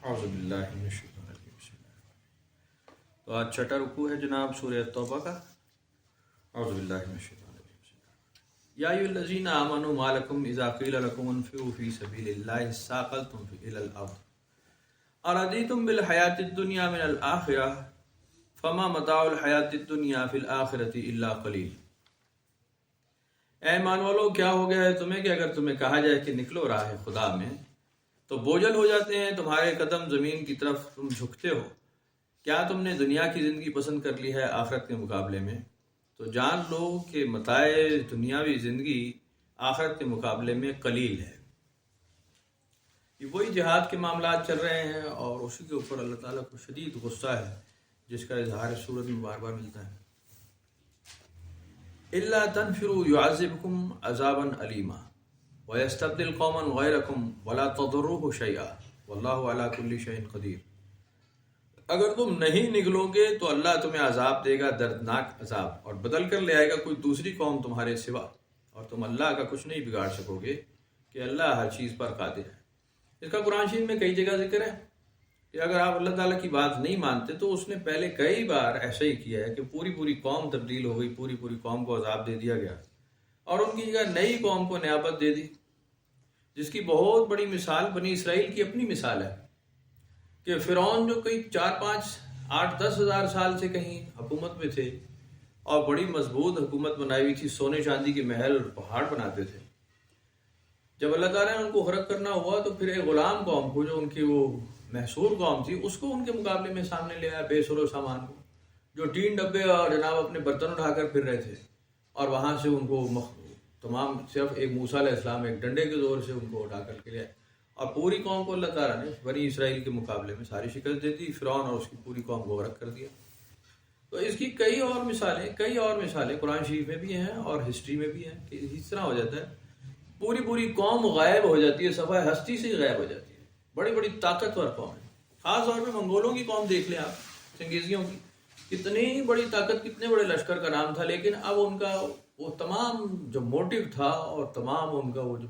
اعوذ باللہ من الشیطان الرجیم، بسم اللہ۔ تو آج چھٹا رکوع ہے جناب سورہ توبہ کا۔ اعوذ باللہ من الشیطان الرجیم، بسم اللہ۔ یا ایھا الذین آمنوا ما لکم اذا قیل لکم انفروا فی سبیل اللہ اثاقلتم الی الارض ارضیتم بالحیاۃ الدنیا من الآخرہ فما متاع الحیاۃ الدنیا فی الآخرۃ الا قلیل۔ اے ایمان والو، کیا ہو گیا ہے تمہیں کہ اگر تمہیں کہا جائے کہ نکلو راہ خدا میں تو بوجھل ہو جاتے ہیں تمہارے قدم زمین کی طرف، تم جھکتے ہو۔ کیا تم نے دنیا کی زندگی پسند کر لی ہے آخرت کے مقابلے میں؟ تو جان لو کہ متاع دنیاوی زندگی آخرت کے مقابلے میں قلیل ہے۔ یہ وہی جہاد کے معاملات چل رہے ہیں اور اسی کے اوپر اللہ تعالیٰ کو شدید غصہ ہے، جس کا اظہار سورت میں بار بار ملتا ہے۔ الا تنفروا يعذبكم عذابا علیما وَيَسْتَبْدِلْ قَوْمًا غَيْرَكُمْ وَلَا تَضُرُّوهُ شَيْئًا وَاللَّهُ عَلَى كُلِّ شَيْءٍ قدیر۔ اگر تم نہیں نکلو گے تو اللہ تمہیں عذاب دے گا، دردناک عذاب، اور بدل کر لے آئے گا کوئی دوسری قوم تمہارے سوا، اور تم اللہ کا کچھ نہیں بگاڑ سکو گے کہ اللہ ہر چیز پر قادر ہے۔ اس کا قرآن شریف میں کئی جگہ ذکر ہے کہ اگر آپ اللہ تعالیٰ کی بات نہیں مانتے تو اس نے پہلے کئی بار ایسا ہی کیا ہے کہ پوری قوم تبدیل ہو گئی، پوری قوم کو عذاب دے دیا گیا اور ان کی جگہ نئی قوم کو نیابت دے دی، جس کی بہت بڑی مثال بنی اسرائیل کی اپنی مثال ہے کہ فرعون جو کئی 4 5 8 10 ہزار سال سے کہیں حکومت میں تھے اور بڑی مضبوط حکومت بنائی ہوئی تھی، سونے چاندی کے محل اور پہاڑ بناتے تھے، جب اللہ تعالیٰ نے ان کو غرق کرنا ہوا تو پھر ایک غلام قوم کو، جو ان کی وہ محصور قوم تھی، اس کو ان کے مقابلے میں سامنے لے آیا، بے سر و سامان کو، جو ٹین ڈبے اور جناب اپنے برتن اٹھا کر پھر رہے تھے، اور وہاں سے ان کو تمام صرف ایک موسیٰ علیہ السلام ایک ڈنڈے کے زور سے ان کو اٹھا کر کے لے آئے، اور پوری قوم کو اللہ تعالیٰ نے بنی اسرائیل کے مقابلے میں ساری شکست دے دی، فرعون اور اس کی پوری قوم کو غرق کر دیا۔ تو اس کی کئی اور مثالیں قرآن شریف میں بھی ہیں اور ہسٹری میں بھی ہیں کہ اس طرح ہو جاتا ہے، پوری قوم غائب ہو جاتی ہے، صفحہ ہستی سے غائب ہو جاتی ہے۔ بڑی طاقتور قوم ہے، خاص طور پہ منگولوں کی قوم دیکھ لیں آپ، چنگیزیوں کی، کتنی بڑی طاقت، کتنے بڑے لشکر کا نام تھا، لیکن اب ان کا وہ تمام جو موٹو تھا اور تمام ان کا وہ جو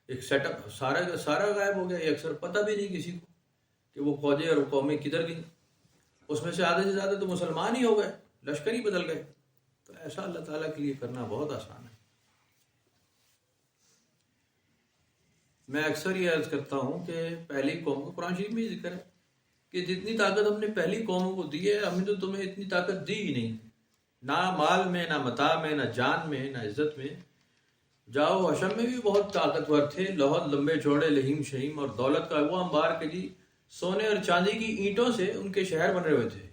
ایک سیٹ اپ سارا کا سارا غائب ہو گیا۔ یہ اکثر پتہ بھی نہیں کسی کو کہ وہ فوجیں اور قومیں کدھر گئیں، اس میں سے آدھے سے زیادہ تو مسلمان ہی ہو گئے، لشکر ہی بدل گئے۔ تو ایسا اللہ تعالیٰ کے لیے کرنا بہت آسان ہے۔ میں اکثر یہ عرض کرتا ہوں کہ پہلی قوم کو قرآن شریف میں ذکر ہے کہ جتنی طاقت ہم نے پہلی قوموں کو دی ہے، ہم نے تو تمہیں اتنی طاقت دی ہی نہیں، نہ مال میں، نہ متاع میں، نہ جان میں، نہ عزت میں۔ جاؤ حشم میں بھی بہت طاقتور تھے، لہت لمبے چوڑے، لہیم شہیم، اور دولت کا وہ انبار کہ جی سونے اور چاندی کی اینٹوں سے ان کے شہر بنے ہوئے تھے،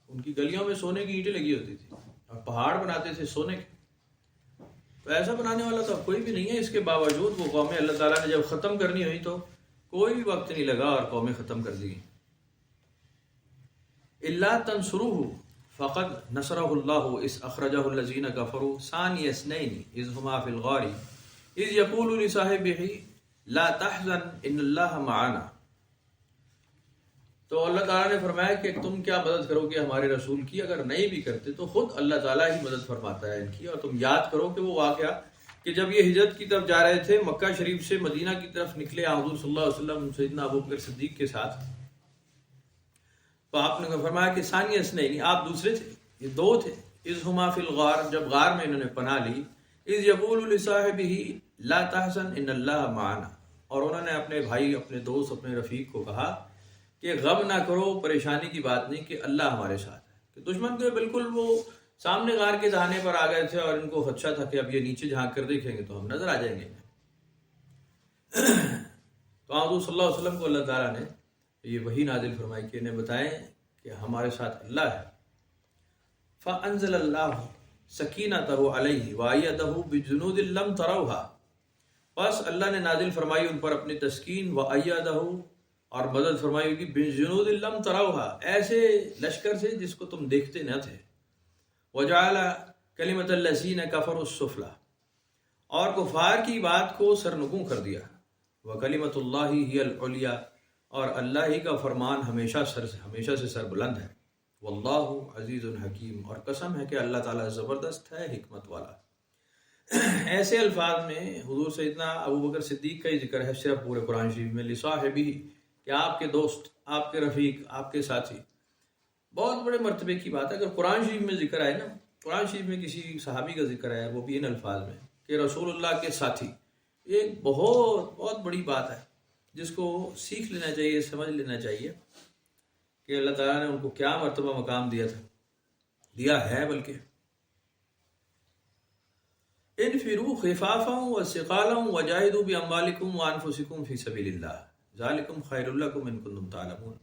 ان کی گلیوں میں سونے کی اینٹیں لگی ہوتی تھی اور پہاڑ بناتے تھے سونے کے۔ تو ایسا بنانے والا تو اب کوئی بھی نہیں ہے۔ اس کے باوجود وہ قومیں اللہ تعالیٰ نے جب ختم کرنی ہوئی تو کوئی بھی وقت نہیں لگا اور قومیں ختم کر دی۔ الا تنصروه فقد نصرہ اللہ اذ اخرجہ الذین کفروا ثانی اثنین اذ ہما فی الغار اذ یقول لصاحبہ لا تحزن ان اللہ معنا۔ تو اللہ تعالیٰ نے فرمایا کہ تم کیا مدد کرو گے ہمارے رسول کی؟ اگر نہیں بھی کرتے تو خود اللہ تعالیٰ ہی مدد فرماتا ہے ان کی۔ اور تم یاد کرو کہ وہ واقعہ کہ جب یہ ہجرت کی طرف جا رہے تھے، مکہ شریف سے مدینہ کی طرف نکلے حضور صلی اللہ علیہ وسلم سیدنا ابوبکر صدیق کے ساتھ، تو آپ نے فرمایا کہ ثانی اثنین، آپ دوسرے تھے، یہ دو تھے، اذ ہما فی الغار، جب غار میں انہوں نے پناہ لی، اذ یقول لصاحبہ لا تحزن ان اللہ معنا، اور انہوں نے اپنے بھائی، اپنے دوست، اپنے رفیق کو کہا کہ غم نہ کرو، پریشانی کی بات نہیں، کہ اللہ ہمارے ساتھ ہے۔ کہ دشمن تو بالکل وہ سامنے غار کے دہانے پر آ گئے تھے اور ان کو خدشہ تھا کہ اب یہ نیچے جھانک کر دیکھیں گے تو ہم نظر آ جائیں گے۔ تو حضور صلی اللہ علیہ وسلم کو اللہ تعالیٰ نے یہ وحی نازل فرمائی کہ انہیں بتائیں کہ ہمارے ساتھ اللہ ہے۔ فَأَنزَلَ اللَّهُ سَكِينَتَهُ عَلَيْهِ وَأَيَّدَهُ بِجُنُودٍ لَمْ تَرَوْهَا، بس اللہ نے نازل فرمائی ان پر اپنی تسکین، وَأَيَّدَهُ، اور مدد فرمائی ہوگی، بِجُنُودٍ لَمْ تَرَوْهَا، ایسے لشکر سے جس کو تم دیکھتے نہ تھے، وَجَعَلَ كَلِمَةَ الَّذِينَ كَفَرُوا السُّفْلَىٰ، اور کفار کی بات کو سرنگوں کر دیا، وَكَلِمَةُ اللَّهِ هِيَ الْعُلْيَا، اور اللہ ہی کا فرمان ہمیشہ سے سر بلند ہے، واللہ عزیز حکیم، اور قسم ہے کہ اللہ تعالیٰ زبردست ہے، حکمت والا۔ ایسے الفاظ میں حضور سیدنا ابوبکر صدیق کا ہی ذکر ہے صرف پورے قرآن شریف میں، لصاحبہ، کہ آپ کے دوست، آپ کے رفیق، آپ کے ساتھی، بہت بڑے مرتبے کی بات ہے۔ اگر قرآن شریف میں ذکر آئے نا، قرآن شریف میں کسی صحابی کا ذکر آیا وہ بھی ان الفاظ میں کہ رسول اللہ کے ساتھی، یہ ایک بہت بہت بڑی بات ہے جس کو سیکھ لینا چاہیے، سمجھ لینا چاہیے کہ اللہ تعالیٰ نے ان کو کیا مرتبہ مقام دیا تھا، دیا ہے بلکہ۔ انفروا خفافا وثقالا وجاہدوا باموالکم وانفسکم فی سبیل اللہ ذالکم خیر لکم ان کنتم تعلمون۔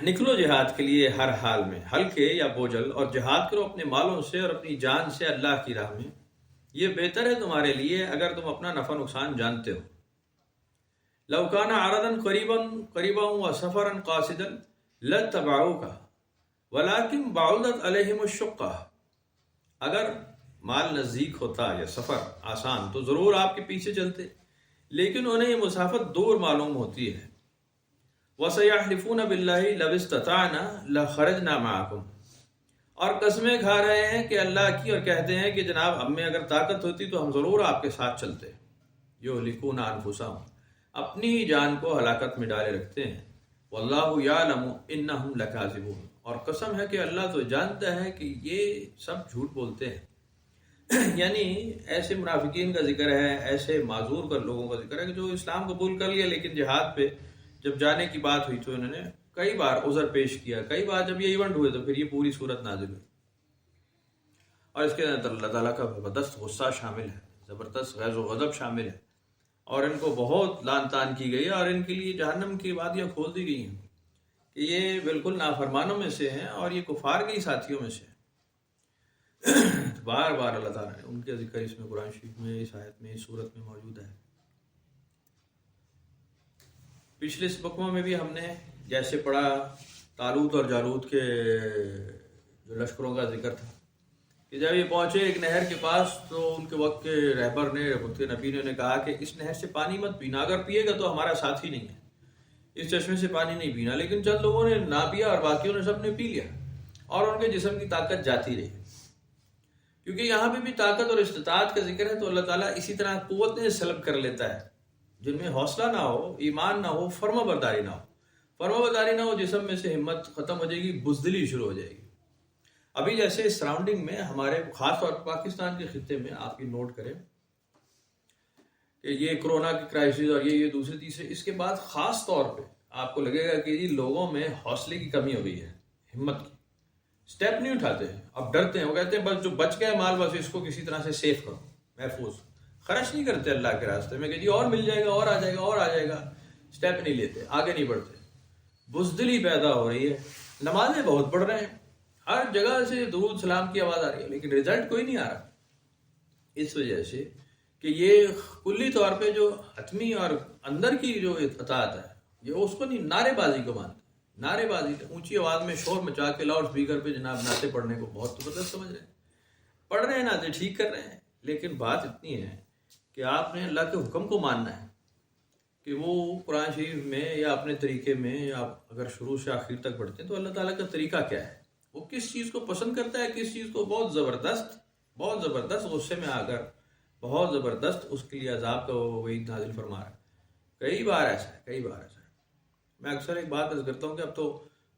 نکلو جہاد کے لیے ہر حال میں، ہلکے یا بوجھل، اور جہاد کرو اپنے مالوں سے اور اپنی جان سے اللہ کی راہ میں، یہ بہتر ہے تمہارے لیے اگر تم اپنا نفع نقصان جانتے ہو۔ لو کان عرضا قریبا وسفرا قاصدا لاتبعوک ولکن بعدت علیہم الشقہ، اگر مال نزدیک ہوتا یا سفر آسان تو ضرور آپ کے پیچھے چلتے، لیکن انہیں یہ مسافت دور معلوم ہوتی ہے۔ وَسَيَحْلِفُونَ بِاللَّهِ لَوِ اسْتَطَعْنَا لَخَرَجْنَا مَعَكُمْ، اور قسمیں کھا رہے ہیں کہ اللہ کی، اور کہتے ہیں کہ جناب ہم میں اگر طاقت ہوتی تو ہم ضرور آپ کے ساتھ چلتے۔ یُهْلِكُونَ أَنفُسَهُمْ، اپنی ہی جان کو ہلاکت میں ڈالے رکھتے ہیں۔ وَاللَّهُ يَعْلَمُ إِنَّهُمْ لَكَاذِبُونَ، اور قسم ہے کہ اللہ تو جانتا ہے کہ یہ سب جھوٹ بولتے ہیں۔ یعنی ایسے منافقین کا ذکر ہے، ایسے معذور کر لوگوں کا ذکر ہے کہ جو اسلام قبول کر لیا لیکن جہاد پہ جب جانے کی بات ہوئی تو انہوں نے کئی بار عذر پیش کیا، کئی بار جب یہ ایونٹ ہوئے تو پھر یہ پوری صورت نازل ہوئی، اور اس کے اندر اللہ تعالیٰ کا زبردست غصہ شامل ہے، زبردست غیظ و غضب شامل ہے، اور ان کو بہت لعن طعن کی گئی ہے، اور ان کے لیے جہنم کی وادیاں کھول دی گئی ہیں کہ یہ بالکل نافرمانوں میں سے ہیں اور یہ کفار کے ہی ساتھیوں میں سے ہیں۔ بار بار اللہ تعالیٰ نے ان کے ذکر اس میں قرآن شریف میں، اس آیت میں، اس صورت میں موجود ہے۔ پچھلے سبقوں میں بھی ہم نے جیسے پڑھا طالوت اور جالوت کے جو لشکروں کا ذکر تھا کہ جب یہ پہنچے ایک نہر کے پاس تو ان کے وقت کے رہبر نے، ان کے نبی نے کہا کہ اس نہر سے پانی مت پینا، اگر پیے گا تو ہمارا ساتھی نہیں ہے، اس چشمے سے پانی نہیں پینا۔ لیکن چند لوگوں نے نہ پیا اور باقیوں نے سب نے پی لیا، اور ان کے جسم کی طاقت جاتی رہی۔ کیونکہ یہاں پہ بھی طاقت اور استطاعت کا ذکر ہے تو اللہ تعالیٰ اسی طرح قوتیں سلب کر لیتا ہے جن میں حوصلہ نہ ہو، ایمان نہ ہو، فرما برداری نہ ہو۔ فرما برداری نہ ہو، جسم میں سے ہمت ختم ہو جائے گی، بزدلی شروع ہو جائے گی۔ ابھی جیسے سراؤنڈنگ میں ہمارے خاص طور پر پاکستان کے خطے میں آپ کی نوٹ کریں کہ یہ کرونا کی کرائسس اور یہ دوسرے تیسرے، اس کے بعد خاص طور پہ آپ کو لگے گا کہ یہ لوگوں میں حوصلے کی کمی ہو گئی ہے، ہمت کی، سٹیپ نہیں اٹھاتے ہیں، اب ڈرتے ہیں، وہ کہتے ہیں بس جو بچ گیا مال بس اس کو کسی طرح سے سیف کرو، محفوظ، خرچ نہیں کرتے اللہ کے راستے میں کہ جی اور مل جائے گا، اور آ جائے گا، اور آ جائے گا، سٹیپ نہیں لیتے، آگے نہیں بڑھتے، بزدلی پیدا ہو رہی ہے۔ نمازیں بہت پڑھ رہے ہیں، ہر جگہ سے درود سلام کی آواز آ رہی ہے، لیکن رزلٹ کوئی نہیں آ رہا، اس وجہ سے کہ یہ کلی طور پہ جو حتمی اور اندر کی جو اطاعت ہے یہ اس کو نہیں، نعرے بازی کو مانتے، نعرے بازی، اونچی آواز میں شور مچا کے لاؤڈ اسپیکر پہ جناب نعتیں پڑھنے کو بہت زبردست سمجھ رہے ہیں، پڑھ رہے ہیں نعتیں، ٹھیک کر رہے ہیں، لیکن بات اتنی ہے کہ آپ نے اللہ کے حکم کو ماننا ہے کہ وہ قرآن شریف میں یا اپنے طریقے میں، یا اگر شروع سے آخر تک پڑھتے ہیں تو اللہ تعالیٰ کا طریقہ کیا ہے، وہ کس چیز کو پسند کرتا ہے، کس چیز کو بہت زبردست غصے میں آ کر بہت زبردست اس کے لیے عذاب کا وعید نازل فرما رہا ہے۔ کئی بار ایسا ہے۔ میں اکثر ایک بات عرض کرتا ہوں کہ اب تو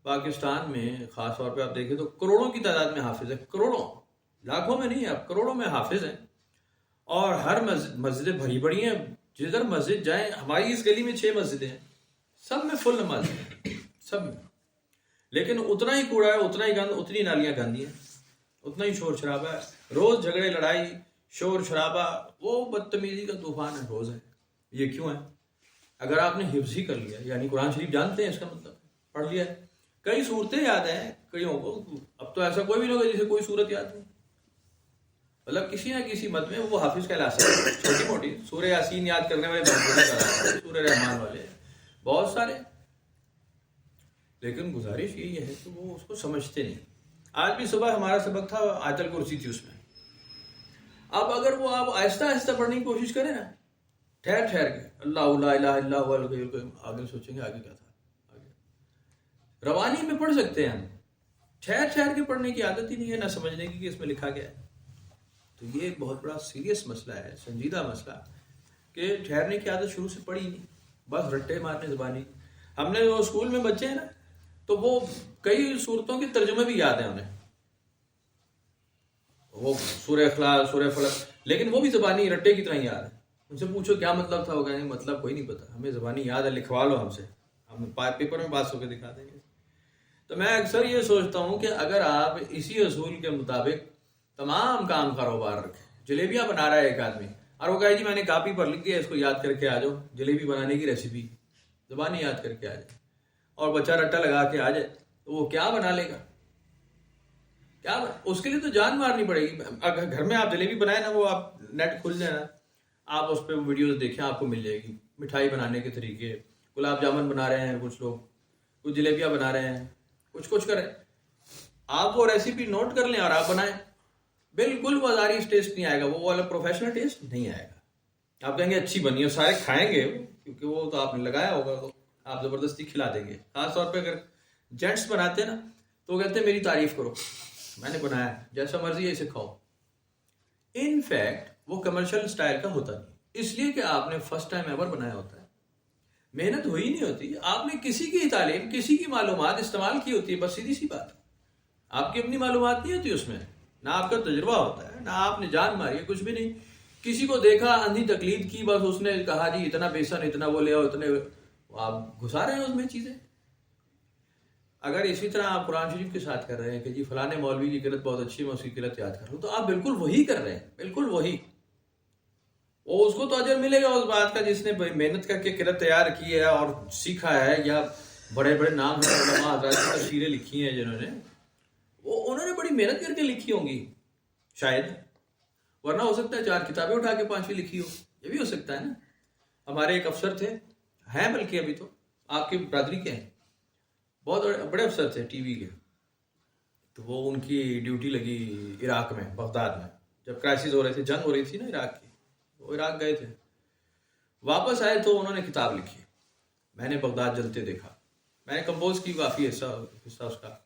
پاکستان میں خاص طور پہ آپ دیکھیں تو کروڑوں کی تعداد میں حافظ ہیں، کروڑوں، لاکھوں میں نہیں، اب کروڑوں میں حافظ ہیں، اور ہر مسجدیں بھری پڑی ہیں، جدھر مسجد جائیں، ہماری اس گلی میں 6 مسجدیں ہیں، سب میں فل نماز ہے، سب میں، لیکن اتنا ہی کوڑا ہے، اتنا ہی گند، اتنی نالیاں گندی ہیں، اتنا ہی شور شرابہ ہے، روز جھگڑے لڑائی، شور شرابہ، وہ بدتمیزی کا طوفان ہے، روز ہے۔ یہ کیوں ہے؟ اگر آپ نے حفظ ہی کر لیا، یعنی قرآن شریف جانتے ہیں، اس کا مطلب پڑھ لیا ہے، کئی صورتیں یاد ہیں کئیوں کو، اب تو ایسا کوئی بھی نہیں ہوگا جسے کوئی صورت یاد نہیں، مطلب کسی نہ کسی مت میں وہ حافظ کہلا سکتے ہیں، چھوٹی موٹی سورہ یاسین یاد کرنے والے سورہ رحمان والے بہت سارے، لیکن گزارش یہی ہے کہ وہ اس کو سمجھتے نہیں۔ آج بھی صبح ہمارا سبق تھا، آیت الکرسی تھی اس میں، اب اگر وہ آپ آہستہ آہستہ پڑھنے کی کوشش کریں نا، ٹھہر کے، اللہ لا الہ الا هو الحی القیوم، آگے سوچیں گے آگے کیا تھا، آگے روانی میں پڑھ سکتے ہیں ہم، ٹھہر کے پڑھنے کی عادت ہی نہیں ہے، نہ سمجھنے کی کہ اس میں لکھا گیا ہے۔ تو یہ ایک بہت بڑا سیریس مسئلہ ہے، سنجیدہ مسئلہ، کہ ٹھہرنے کی عادت شروع سے پڑی نہیں، بس رٹے مارنے زبانی. ہم نے وہ اسکول میں بچے ہیں نا تو وہ کئی صورتوں کے ترجمے بھی یاد ہیں انہیں, وہ سورہ اخلاص سورہ فلق, لیکن وہ بھی زبانی رٹے کی طرح یاد ہے. ان سے پوچھو کیا مطلب تھا, وہ کہیں مطلب کوئی نہیں پتا, ہمیں زبانی یاد ہے, لکھوا لو ہم سے, ہم پیپر میں پاس ہو کے دکھا دیں گے. تو میں اکثر یہ سوچتا ہوں کہ اگر آپ اسی اصول کے مطابق تمام کام کاروبار رکھیں, جلیبیاں بنا رہا ہے ایک آدمی اور وہ کہے جی میں نے کاپی پر لکھ دیا, اس کو یاد کر کے آ جاؤ, جلیبی بنانے کی ریسیپی زبانی یاد کر کے آ جائے, اور بچہ رٹا لگا کے آ جائے تو وہ کیا بنا لے گا؟ کیا اس کے لیے تو جان مارنی پڑے گی. اگر گھر میں آپ جلیبی بنائیں نا, وہ آپ نیٹ کھل جائے نا, آپ اس پہ ویڈیوز دیکھیں, آپ کو مل جائے گی مٹھائی بنانے کے طریقے. گلاب جامن بنا رہے ہیں کچھ لوگ, کچھ جلیبیاں بنا رہے ہیں, کچھ کریں, آپ وہ ریسیپی نوٹ کر لیں اور آپ بنائیں. بالکل بازاری ٹیسٹ نہیں آئے گا, وہ والا پروفیشنل ٹیسٹ نہیں آئے گا. آپ کہیں گے اچھی بنی ہے, سارے کھائیں گے کیونکہ وہ تو آپ نے لگایا ہوگا, تو آپ زبردستی کھلا دیں گے. خاص طور پہ اگر جینٹس بناتے ہیں نا تو وہ کہتے ہیں میری تعریف کرو, میں نے بنایا جیسا مرضی ہے اسے کھاؤ. ان فیکٹ وہ کمرشل سٹائل کا ہوتا نہیں, اس لیے کہ آپ نے فرسٹ ٹائم ایور بنایا ہوتا ہے, محنت ہوئی نہیں ہوتی, آپ نے کسی کی تعلیم کسی کی معلومات استعمال کی ہوتی ہے, بس سیدھی سی بات. آپ کی اپنی معلومات نہیں ہوتی اس میں, نہ آپ کا تجربہ ہوتا ہے, نہ آپ نے جان ماری ہے, کچھ بھی نہیں. کسی کو دیکھا, اندھی تقلید کی, بس اس نے کہا جی اتنا بیسن اتنا وہ لے آؤ, اتنے آپ گھسا رہے ہیں اس میں چیزیں. اگر اسی طرح آپ قرآن شریف کے ساتھ کر رہے ہیں کہ جی فلاں مولوی کی قرت بہت اچھی ہے, میں اس کی قرت یاد کر رہا ہوں, تو آپ بالکل وہی کر رہے ہیں, بالکل وہی. وہ اس کو تو اجر ملے گا اس بات کا جس نے محنت کر کے قرت تیار کی ہے اور سیکھا ہے, یا بڑے بڑے نام ہیں علماء حضرات کی تفسیریں لکھی ہیں جنہوں نے, وہ انہوں نے بڑی محنت کر کے لکھی ہوں گی شاید, ورنہ ہو سکتا ہے 4 کتابیں اٹھا کے 5ویں لکھی ہو, یہ بھی ہو سکتا ہے نا. ہمارے ایک افسر تھے, ہیں بلکہ ابھی تو آپ کی برادری کے ہیں, بہت بڑے افسر تھے ٹی وی کے, تو وہ ان کی ڈیوٹی لگی عراق میں, بغداد میں, جب کرائسس ہو رہے تھے, جنگ ہو رہی تھی نا عراق کی, وہ عراق گئے تھے, واپس آئے تو انہوں نے کتاب لکھی, میں نے بغداد جلتے دیکھا, میں نے کمپوز کی کافی حصہ اس کا.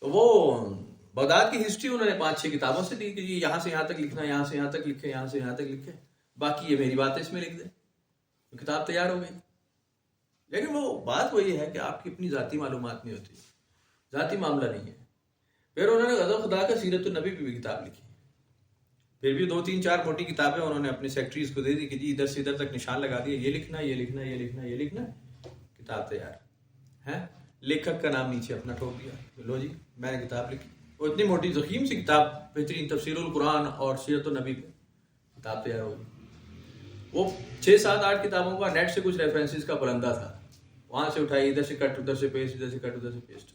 تو وہ بغداد کی ہسٹری انہوں نے 5-6 کتابوں سے دی کہ جی یہاں سے یہاں تک لکھنا, یہاں سے یہاں تک لکھے, یہاں سے یہاں تک لکھے, باقی یہ میری بات ہے اس میں لکھ دیں, کتاب تیار ہو گئی. لیکن وہ بات وہی ہے کہ آپ کی اپنی ذاتی معلومات نہیں ہوتی, ذاتی معاملہ نہیں ہے. پھر انہوں نے غزل خدا کا سیرت النبی پہ بھی کتاب لکھی, پھر بھی 2-3-4 موٹی کتابیں انہوں نے اپنے سیکٹریز کو دے دی کہ جی ادھر سے ادھر تک نشان لگا دیا, یہ لکھنا, یہ لکھنا, یہ لکھنا, یہ لکھنا, کتاب تیار ہے. لیکھک کا نام نیچے اپنا ٹھوک دیا, لو جی میں نے کتاب لکھی. وہ اتنی موٹی ضخیم سی کتاب, بہترین تفسیر القرآن اور سیرت النبی پہ کتاب تیار ہو گئی. وہ 6-7-8 کتابوں کا نیٹ سے کچھ ریفرنسز کا پرندہ تھا, وہاں سے اٹھائی, ادھر سے کٹ, ادھر سے پیسٹ, ادھر سے کٹ, ادھر سے پیسٹ.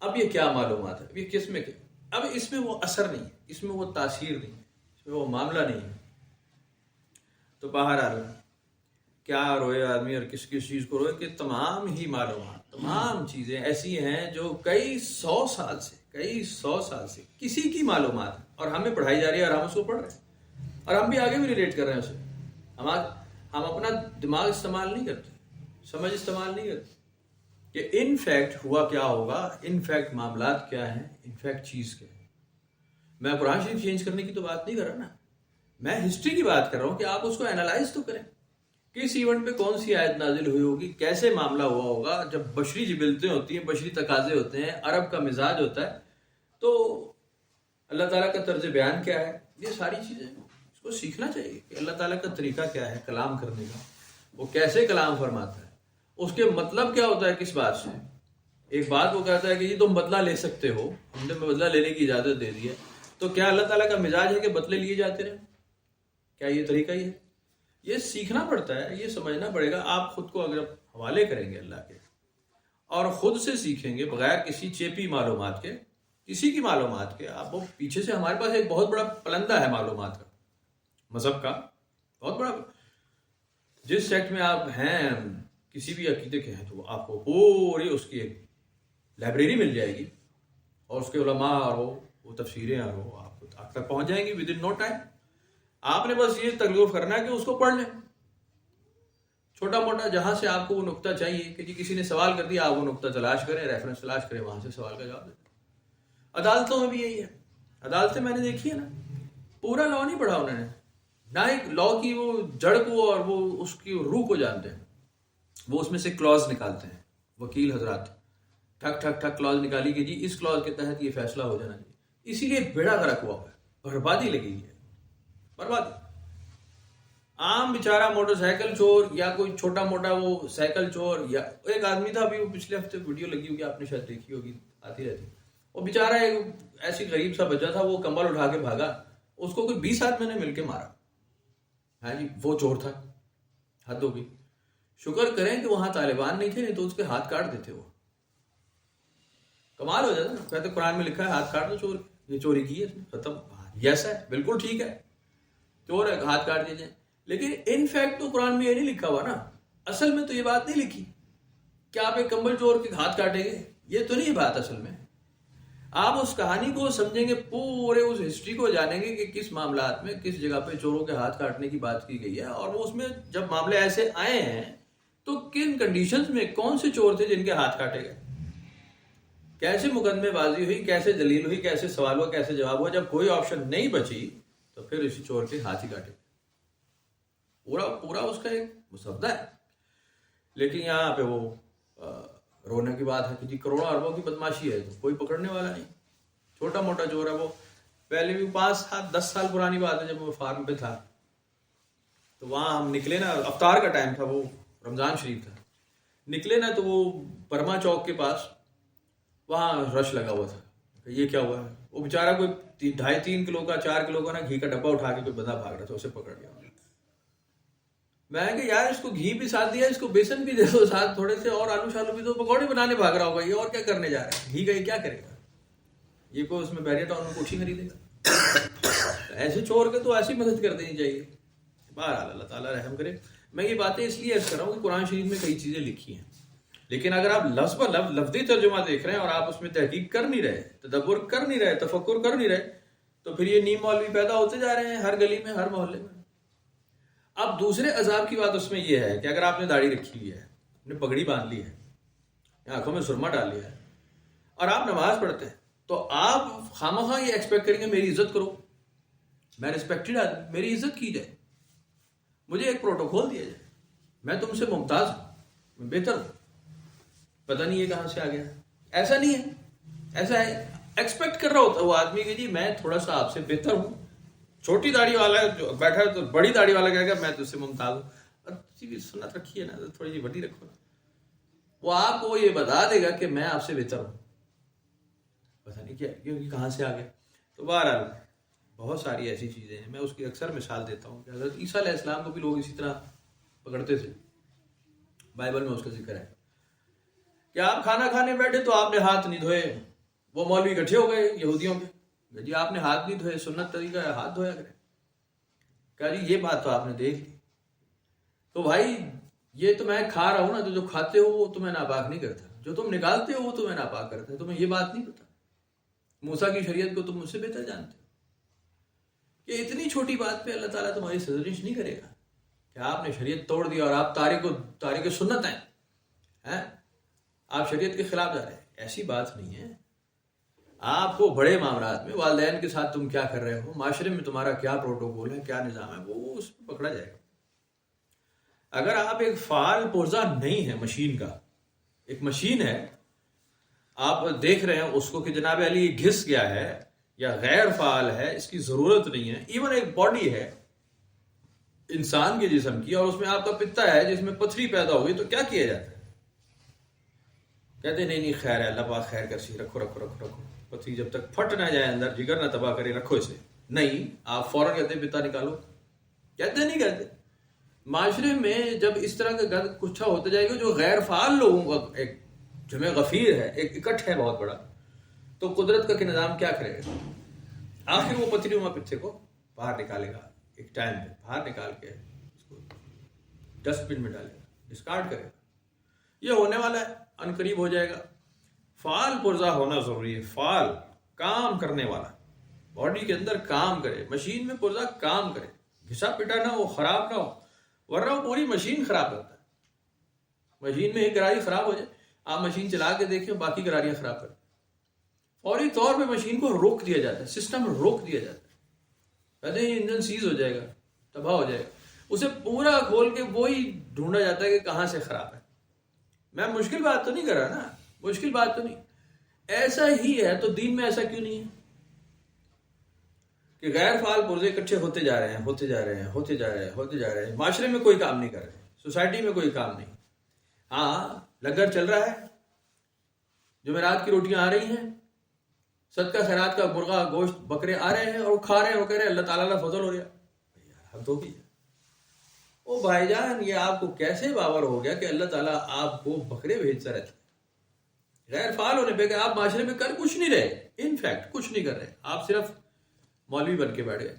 اب یہ کیا معلومات ہے, اب یہ کس میں کیا, اب اس میں وہ اثر نہیں ہے, اس میں وہ تاثیر نہیں ہے, اس میں وہ معاملہ نہیں ہے. تو بہرحال کیا روئے آدمی اور کس کس چیز کو روئے کہ تمام ہی معلومات, تمام چیزیں ایسی ہیں جو کئی سو سال سے کسی کی معلومات ہے اور ہمیں پڑھائی جا رہی ہے اور ہم اس کو پڑھ رہے ہیں اور ہم بھی آگے بھی ریلیٹ کر رہے ہیں اسے. ہم اپنا دماغ استعمال نہیں کرتے, سمجھ استعمال نہیں کرتے کہ ان فیکٹ ہوا کیا ہوگا, ان فیکٹ معاملات کیا ہیں, ان فیکٹ چیز کیا ہے. میں قرآن شریف چینج کرنے کی تو بات نہیں کر رہا نا, میں ہسٹری کی بات کر رہا ہوں کہ آپ اس کو اینالائز تو کریں. کس ایونٹ پہ کون سی آیت نازل ہوئی ہوگی, کیسے معاملہ ہوا ہوگا. جب بشری جبلتیں ہوتی ہیں, بشری تقاضے ہوتے ہیں, عرب کا مزاج ہوتا ہے, تو اللہ تعالیٰ کا طرز بیان کیا ہے, یہ ساری چیزیں اس کو سیکھنا چاہیے کہ اللہ تعالیٰ کا طریقہ کیا ہے کلام کرنے کا, وہ کیسے کلام فرماتا ہے, اس کے مطلب کیا ہوتا ہے کس بات سے. ایک بات وہ کہتا ہے کہ یہ تم بدلہ لے سکتے ہو, ہم نے بدلہ لینے کی اجازت دے دی ہے, تو کیا اللہ تعالیٰ کا مزاج ہے کہ بدلے لیے جاتے رہیں؟ کیا یہ طریقہ ہی ہے؟ یہ سیکھنا پڑتا ہے, یہ سمجھنا پڑے گا. آپ خود کو اگر حوالے کریں گے اللہ کے اور خود سے سیکھیں گے بغیر کسی چیپی معلومات کے, کسی کی معلومات کے, آپ وہ پیچھے سے ہمارے پاس ایک بہت بڑا پلندہ ہے معلومات کا, مذہب کا بہت بڑا. جس سیکٹ میں آپ ہیں, کسی بھی عقیدے کے ہیں, تو آپ کو پوری اس کی ایک لائبریری مل جائے گی اور اس کے علماء اور وہ تفسیریں اور وہ آپ تک پہنچ جائیں گی ود ان نو ٹائم. آپ نے بس یہ تکلیف کرنا ہے کہ اس کو پڑھ لیں, چھوٹا موٹا جہاں سے آپ کو وہ نقطہ چاہیے کہ جی کسی نے سوال کر دیا, آپ وہ نقطہ تلاش کریں, ریفرنس تلاش کریں, وہاں سے سوال کا جواب دیں. عدالتوں میں بھی یہی ہے, عدالتیں میں نے دیکھی ہے نا, پورا لا نہیں پڑھا انہوں نے, نہ ایک لا کی وہ جڑ کو اور وہ اس کی روح کو جانتے ہیں. وہ اس میں سے کلوز نکالتے ہیں وکیل حضرات، ٹھک ٹھک ٹھک کلوز نکالی کہ جی اس کلوز کے تحت یہ فیصلہ ہو جانا چاہیے. اسی لیے بیڑا غرق ہوا ہے، بربادی لگی ہے، بربادی. عام بیچارہ موٹر سائیکل چور یا کوئی چھوٹا موٹا وہ سائیکل چور، یا ایک آدمی تھا ابھی وہ پچھلے ہفتے ویڈیو لگی ہوگی، آپ نے شاید دیکھی ہوگی، آتی رہتی. وہ بیچارہ ایک ایسی غریب سا بچہ تھا، وہ کمبل اٹھا کے بھاگا، اس کو کوئی 20 آدمی نے مل کے مارا. ہاں جی، وہ چور تھا. حد ہوگی. شکر کریں کہ وہاں طالبان نہیں تھے، نہیں تو اس کے ہاتھ کاٹ دیتے. وہ کمال ہو جاتا نا. کہتے قرآن میں لکھا ہے ہاتھ کاٹ دو چور، یہ چوری کی ہے اس نے، ختم. یس ہے، بالکل ٹھیک ہے، چور ہے، ہاتھ کاٹ دیجیے. لیکن ان فیکٹ تو قرآن میں یہ نہیں لکھا ہوا نا. اصل میں تو یہ بات نہیں لکھی کہ آپ ایک کمبل چور کے ہاتھ کاٹیں گے، یہ تو نہیں بات. اصل میں آپ اس کہانی کو سمجھیں گے، پورے اس ہسٹری کو جانیں گے کہ کس معاملات میں کس جگہ پہ چوروں کے ہاتھ کاٹنے کی بات کی گئی ہے، اور وہ اس میں جب معاملے ایسے آئے ہیں تو کن کنڈیشنز میں کون سے چور تھے جن کے ہاتھ کاٹے گئے، کیسے مقدمے بازی ہوئی، کیسے دلیل ہوئی، کیسے سوال ہوا، کیسے جواب ہوا. جب کوئی آپشن نہیں بچی تو پھر اسی چور کے ہاتھ ہی کاٹے. پورا اس کا ایک مسودہ ہے. لیکن یہاں پہ وہ رونے کی بات ہے کہ جی کروڑوں اربوں کی بدماشی ہے، کوئی پکڑنے والا نہیں. چھوٹا موٹا چور ہے. وہ پہلے بھی 5-10 سال پرانی بات ہے، جب وہ فارم پہ تھا تو وہاں ہم نکلے نا، افطار کا ٹائم تھا، وہ رمضان شریف تھا. نکلے نا تو وہ برما چوک کے پاس وہاں رش لگا ہوا تھا کہ یہ کیا ہوا ہے. وہ بیچارہ کوئی 2.5-3 کلو کا 4 کلو کا نا گھی کا ڈبہ اٹھا کے کوئی بندہ بھاگ رہا تھا، اسے پکڑ لیا. میں کہ یار اس کو گھی بھی ساتھ دیا، اس کو بیسن بھی دے دو ساتھ، تھوڑے سے اور آلو شالو بھی دو، پکوڑے بنانے بھاگ رہا ہوگا یہ، اور کیا کرنے جا رہا ہے، گھی کا یہ کیا کرے گا، یہ کوئی اس میں بیریا ٹاؤن میں کوٹھی خریدے گا. ایسے چور کے تو ایسی مدد کر دینی چاہیے. بہرحال اللہ تعالیٰ رحم کرے. میں یہ باتیں اس لیے عرض کر رہا ہوں کہ قرآن شریف میں کئی چیزیں لکھی ہیں، لیکن اگر آپ لفظ ب لفظ لفظی ترجمہ دیکھ رہے ہیں اور آپ اس میں تحقیق کر نہیں رہے، تدبر کر نہیں رہے، تفکر کر نہیں رہے، تو پھر یہ نیم مولوی پیدا ہوتے جا رہے ہیں ہر گلی میں، ہر محلے میں. اب دوسرے عذاب کی بات اس میں یہ ہے کہ اگر آپ نے داڑھی رکھی ہوئی ہے، آپ نے پگڑی باندھ لی ہے، آنکھوں میں سرما ڈال لیا ہے، اور آپ نماز پڑھتے ہیں، تو آپ خامخواہ یہ ایکسپیکٹ کریں گے میری عزت کرو، میں ریسپیکٹڈ آدمی، میری عزت کی جائے، مجھے ایک پروٹوکول دیا جائے، میں تم سے ممتاز ہوں، میں بہتر ہوں. پتہ نہیں یہ کہاں سے آ گیا. ایسا نہیں ہے، ایسا ہے ایکسپیکٹ کر رہا ہوتا وہ آدمی کہ جی میں تھوڑا سا آپ سے بہتر ہوں. چھوٹی داڑھی والا جو بیٹھا ہے تو بڑی داڑھی والا کہے گا میں تو اس سے ممتاز ہوں. اور کسی بھی سنت رکھی ہے نا، تھوڑی سی بڑی رکھو نا، وہ آپ کو یہ بتا دے گا کہ میں آپ سے بہتر ہوں. پتہ نہیں کیا کیونکہ کہاں سے آ گیا. تو بہرحال بہت ساری ایسی چیزیں ہیں، میں اس کی اکثر مثال دیتا ہوں کہ حضرت عیسیٰ علیہ السلام کو بھی لوگ اسی طرح پکڑتے تھے. بائبل میں اس کا ذکر ہے کہ آپ کھانا کھانے بیٹھے تو آپ نے ہاتھ نہیں دھوئے. وہ مولوی اکٹھے ہو گئے یہودیوں پہ، جی آپ نے ہاتھ نہیں دھوئے، سنت طریقہ ہے ہاتھ دھویا کرے. کہا جی یہ بات تو آپ نے دیکھ لی. تو بھائی یہ تو میں کھا رہا ہوں نا، تو جو کھاتے ہو وہ تمہیں ناپاک نہیں کرتا، جو تم نکالتے ہو وہ تمہیں ناپاک کرتا ہے. تمہیں یہ بات نہیں پتا، موسیٰ کی شریعت کو تم مجھ سے بہتر جانتے ہو کہ اتنی چھوٹی بات پہ اللہ تعالیٰ تمہاری سرزنش نہیں کرے گا کہ آپ نے شریعت توڑ دی اور آپ تارک سنت ہیں، آپ شریعت کے خلاف جا رہے ہیں. ایسی بات نہیں ہے. آپ کو بڑے معاملات میں والدین کے ساتھ تم کیا کر رہے ہو، معاشرے میں تمہارا کیا پروٹوکول ہے، کیا نظام ہے، وہ اس میں پکڑا جائے گا. اگر آپ ایک فعال پرزہ نہیں ہے، مشین کا ایک مشین ہے، آپ دیکھ رہے ہیں اس کو کہ جناب علی یہ گھس گیا ہے یا غیر فعال ہے، اس کی ضرورت نہیں ہے. ایون ایک باڈی ہے انسان کے جسم کی، اور اس میں آپ کا پتا ہے جس میں پتھری پیدا ہوگی، تو کیا کیا جاتا ہے؟ کہتے نہیں خیر ہے، اللہ پاک خیر کر سی، رکھو رکھو رکھو رکھو، پتھری جب تک پھٹ نہ جائے اندر، جگر نہ تباہ کرے، رکھو اسے. نہیں، آپ فوراً کہتے ہیں پتا نکالو. کہتے نہیں کہتے. معاشرے میں جب اس طرح کا گرد کچھا ہوتا جائے گا جو غیر فعال لوگوں کا ایک جمع غفیر ہے، ایک اکٹھ ہے بہت بڑا، تو قدرت کا کہ نظام کیا کرے گا؟ آخر وہ پتھری وہاں پتھے کو باہر نکالے گا، ایک ٹائم پہ باہر نکال کے اس کو ڈسٹ بن میں ڈالے گا، ڈسکارڈ کرے گا. یہ ہونے والا ہے، ان قریب ہو جائے گا. فعال پرزہ ہونا ضروری ہے، فعال کام کرنے والا، باڈی کے اندر کام کرے. مشین میں پرزہ کام کرے، گھسا پٹا نہ ہو، خراب نہ ہو، ورنہ وہ پوری مشین خراب کرتا ہے. مشین میں ایک گراری خراب ہو جائے، آپ مشین چلا کے دیکھیں باقی گراریاں خراب کرتے. فوری طور پہ مشین کو روک دیا جاتا ہے، سسٹم روک دیا جاتا ہے. کہتے ہیں یہ انجن سیز ہو جائے گا، تباہ ہو جائے گا. اسے پورا کھول کے وہی ڈھونڈا جاتا ہے کہ کہاں سے خراب ہے. میں مشکل بات تو نہیں کر رہا نا، مشکل بات تو نہیں. ایسا ہی ہے تو دین میں ایسا کیوں نہیں ہے کہ غیر فعال پرزے اکٹھے ہوتے جا رہے ہیں، معاشرے میں کوئی کام نہیں کر رہے، سوسائٹی میں کوئی کام نہیں. ہاں لنگر چل رہا ہے، جمعرات کی روٹیاں آ رہی ہیں، صدقہ خیرات کا مرغا گوشت بکرے آ رہے ہیں اور وہ کھا رہے ہیں، وہ کہہ رہے ہیں اللہ تعالیٰ کا فضل ہو رہا. حد ہو گئی. او بھائی جان، یہ آپ کو کیسے باور ہو گیا کہ اللہ تعالیٰ آپ کو بکرے بھیجتا رہتا ہے؟ غیر فعال ہونے پہ کہ آپ معاشرے میں کر کچھ نہیں رہے، انفیکٹ کچھ نہیں کر رہے، آپ صرف مولوی بن کے بیٹھ گئے،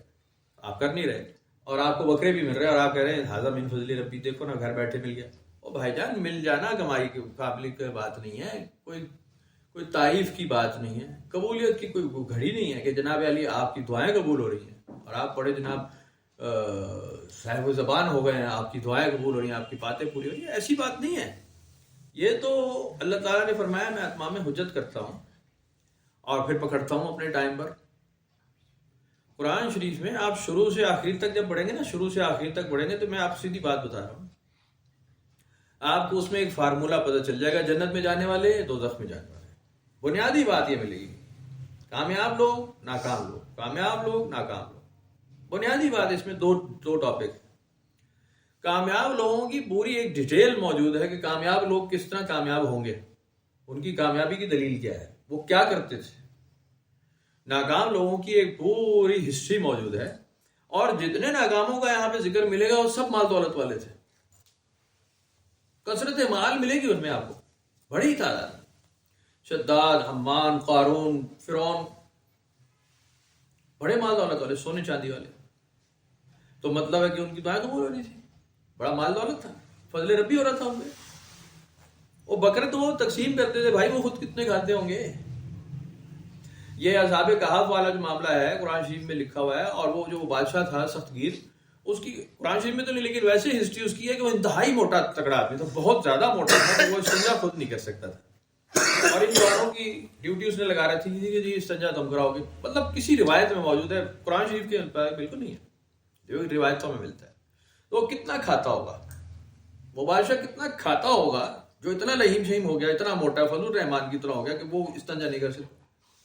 آپ کر نہیں رہے، اور آپ کو بکرے بھی مل رہے ہیں اور آپ کہہ رہے ہیں حاضر من فضل ربی، دیکھو نا گھر بیٹھے مل گیا. او بھائی جان، مل جانا کمائی کے قابل کی بات نہیں ہے، کوئی تعریف کی بات نہیں ہے، قبولیت کی کوئی گھڑی نہیں ہے کہ جناب علی آپ کی دعائیں قبول ہو رہی ہیں اور آپ بڑے جناب صاحب زبان ہو گئے ہیں، آپ کی دعائیں قبول ہو رہی ہیں، آپ کی باتیں پوری ہو رہی ہیں. ایسی بات نہیں ہے. یہ تو اللہ تعالیٰ نے فرمایا میں اتمام حجت کرتا ہوں اور پھر پکڑتا ہوں اپنے ٹائم پر. قرآن شریف میں آپ شروع سے آخر تک جب پڑھیں گے نا، شروع سے آخر تک پڑھیں گے تو میں آپ سیدھی بات بتا رہا ہوں، آپ کو اس میں ایک فارمولہ پتہ چل جائے گا، جنت میں جانے والے، دوزخ میں جانے والے. بنیادی بات یہ ملے گی، کامیاب لوگ، ناکام لوگ، کامیاب لوگ، ناکام لوگ. بنیادی بات اس میں دو ٹاپک ہیں. کامیاب لوگوں کی پوری ایک ڈیٹیل موجود ہے کہ کامیاب لوگ کس طرح کامیاب ہوں گے، ان کی کامیابی کی دلیل کیا ہے، وہ کیا کرتے تھے. ناکام لوگوں کی ایک پوری ہسٹری موجود ہے، اور جتنے ناکاموں کا یہاں پہ ذکر ملے گا وہ سب مال دولت والے تھے. کثرت مال ملے گی ان میں آپ کو، بڑی تعداد. شداد، حمان، قارون، فرعون، بڑے مال دولت والے، سونے چاندی والے. تو مطلب ہے کہ ان کی دعائیں قبول ہو رہی تھی، بڑا مال دولت تھا، فضل ربی ہو رہا تھا ان میں. وہ بکرے تو وہ تقسیم کرتے تھے، بھائی وہ خود کتنے کھاتے ہوں گے. یہ اصحاب کہف والا جو معاملہ ہے قرآن شریف میں لکھا ہوا ہے، اور وہ جو بادشاہ تھا سخت گیر، اس کی قرآن شریف میں تو نہیں لیکن ویسے ہسٹری اس کی ہے کہ وہ انتہائی موٹا تکڑا آدمی تھا، بہت زیادہ موٹا تھا، وہ استنجا خود نہیں کر سکتا تھا. اور ان دونوں کی ڈیوٹی اس نے لگا رہی تھی کہ جی استنجا تم کراؤ گے. مطلب کسی روایت میں موجود ہے، قرآن شریف کے بالکل نہیں ہے، جو روایتوں میں ملتا ہے. تو وہ کتنا کھاتا ہوگا، وہ بادشاہ کتنا کھاتا ہوگا جو اتنا لہیم شہیم ہو گیا، اتنا موٹا فضل الرحمان کی طرح ہو گیا کہ وہ استنجا نہیں کر سکتا.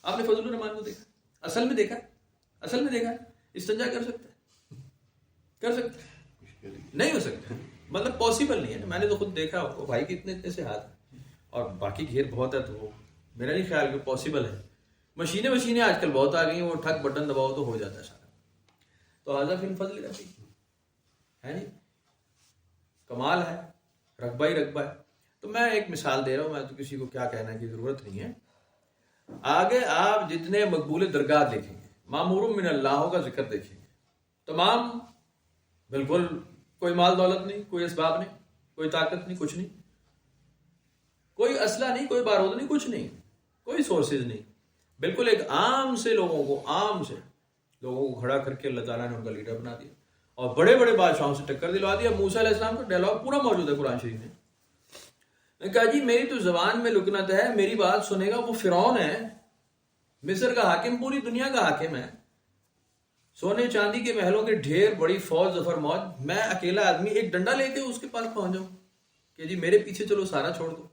آپ نے فضل الرحمان کو دیکھا، اصل میں دیکھا استنجا کر سکتا ہے؟ نہیں ہو سکتا، مطلب پاسبل نہیں ہے. میں نے تو خود دیکھا وہ بھائی کے اتنے سے ہاتھ اور باقی گھیر بہت ہے، تو وہ میرا نہیں خیال کہ پاسبل ہے. مشینیں آج کل بہت آ گئی ہیں، وہ ٹھک بٹن دباؤ تو ہو جاتا ہے سارا. تو حاضر فی الفضل ربی ہے نہیں، کمال ہے، رقبہ ہی رقبہ ہے. تو میں ایک مثال دے رہا ہوں، میں تو کسی کو کیا کہنا کی ضرورت نہیں ہے. آگے آپ جتنے مقبول درگاہ دیکھیں گے، معمور من اللہ کا ذکر دیکھیں گے، تمام بالکل کوئی مال دولت نہیں، کوئی اسباب نہیں، کوئی طاقت نہیں، کچھ نہیں، کوئی اسلحہ نہیں، کوئی بارود نہیں، کچھ نہیں، کوئی سورسز نہیں. بالکل ایک عام سے لوگوں کو کھڑا کر کے اللہ تعالیٰ نے ان کا لیڈر بنا دیا اور بڑے بڑے بادشاہوں سے ٹکر دلوا دیا. موسیٰ علیہ السلام کا ڈائلاگ پورا موجود ہے قرآن شریف میں. کہا جی میری تو زبان میں لکنت ہے، میری بات سنے گا وہ فرعون ہے، مصر کا حاکم، پوری دنیا کا حاکم ہے، سونے چاندی کے محلوں کے ڈھیر، بڑی فوج، ظفر موج. میں اکیلا آدمی ایک ڈنڈا لے کے اس کے پاس پہنچ جاؤں کہ جی میرے پیچھے چلو، سارا چھوڑ دو.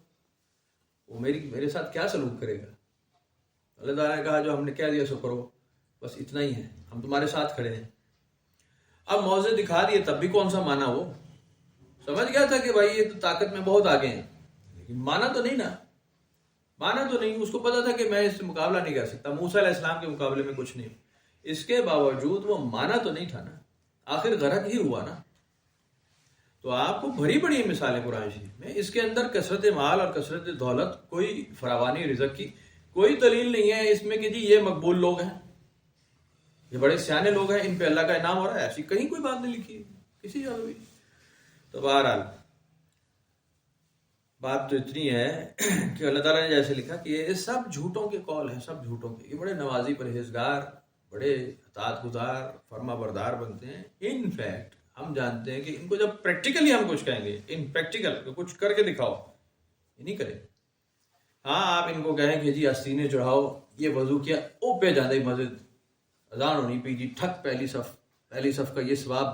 وہ میرے ساتھ کیا سلوک کرے گا؟ اللہ تعالیٰ نے کہا جو ہم نے کہہ دیا سو کرو، بس اتنا ہی ہے، ہم تمہارے ساتھ کھڑے ہیں. اب موضوع دکھا دیے تب بھی کون سا مانا، وہ سمجھ گیا تھا کہ بھائی یہ تو طاقت میں بہت آگے ہیں، لیکن مانا تو نہیں. اس کو پتا تھا کہ میں اس سے مقابلہ نہیں کر سکتا، موسیٰ علیہ السلام کے مقابلے میں کچھ نہیں. اس کے باوجود وہ مانا تو نہیں تھا نا، آخر غرق ہی ہوا نا. تو آپ کو بڑی مثالیں قرآن شریف میں، اس کے اندر کثرت مال اور کثرت دولت، کوئی فراوانی رزق کی کوئی دلیل نہیں ہے اس میں کہ جی یہ مقبول لوگ ہیں، یہ بڑے سیانے لوگ ہیں، ان پہ اللہ کا انعام ہو رہا ہے. ایسی کہیں کوئی بات نہیں لکھی کسی جگہ بھی. تو بہرحال بات تو اتنی ہے کہ اللہ تعالیٰ نے جیسے لکھا کہ یہ سب جھوٹوں کے قول ہیں، سب جھوٹوں کے. یہ بڑے نوازی پرہیزگار، بڑے اطاعت گزار، فرما بردار بنتے ہیں. ان فیکٹ ہم جانتے ہیں کہ ان کو جب پریکٹیکلی ہم کچھ کہیں گے، ان پریکٹیکل کچھ کر کے دکھاؤ، یہ نہیں کرے. ہاں آپ ان کو کہیں کہ جی آستینے چڑھاؤ، یہ وضو کیا، او پہ جاندے مسجد، اذان ہونی پی جی ٹھک پہلی صف کا یہ ثواب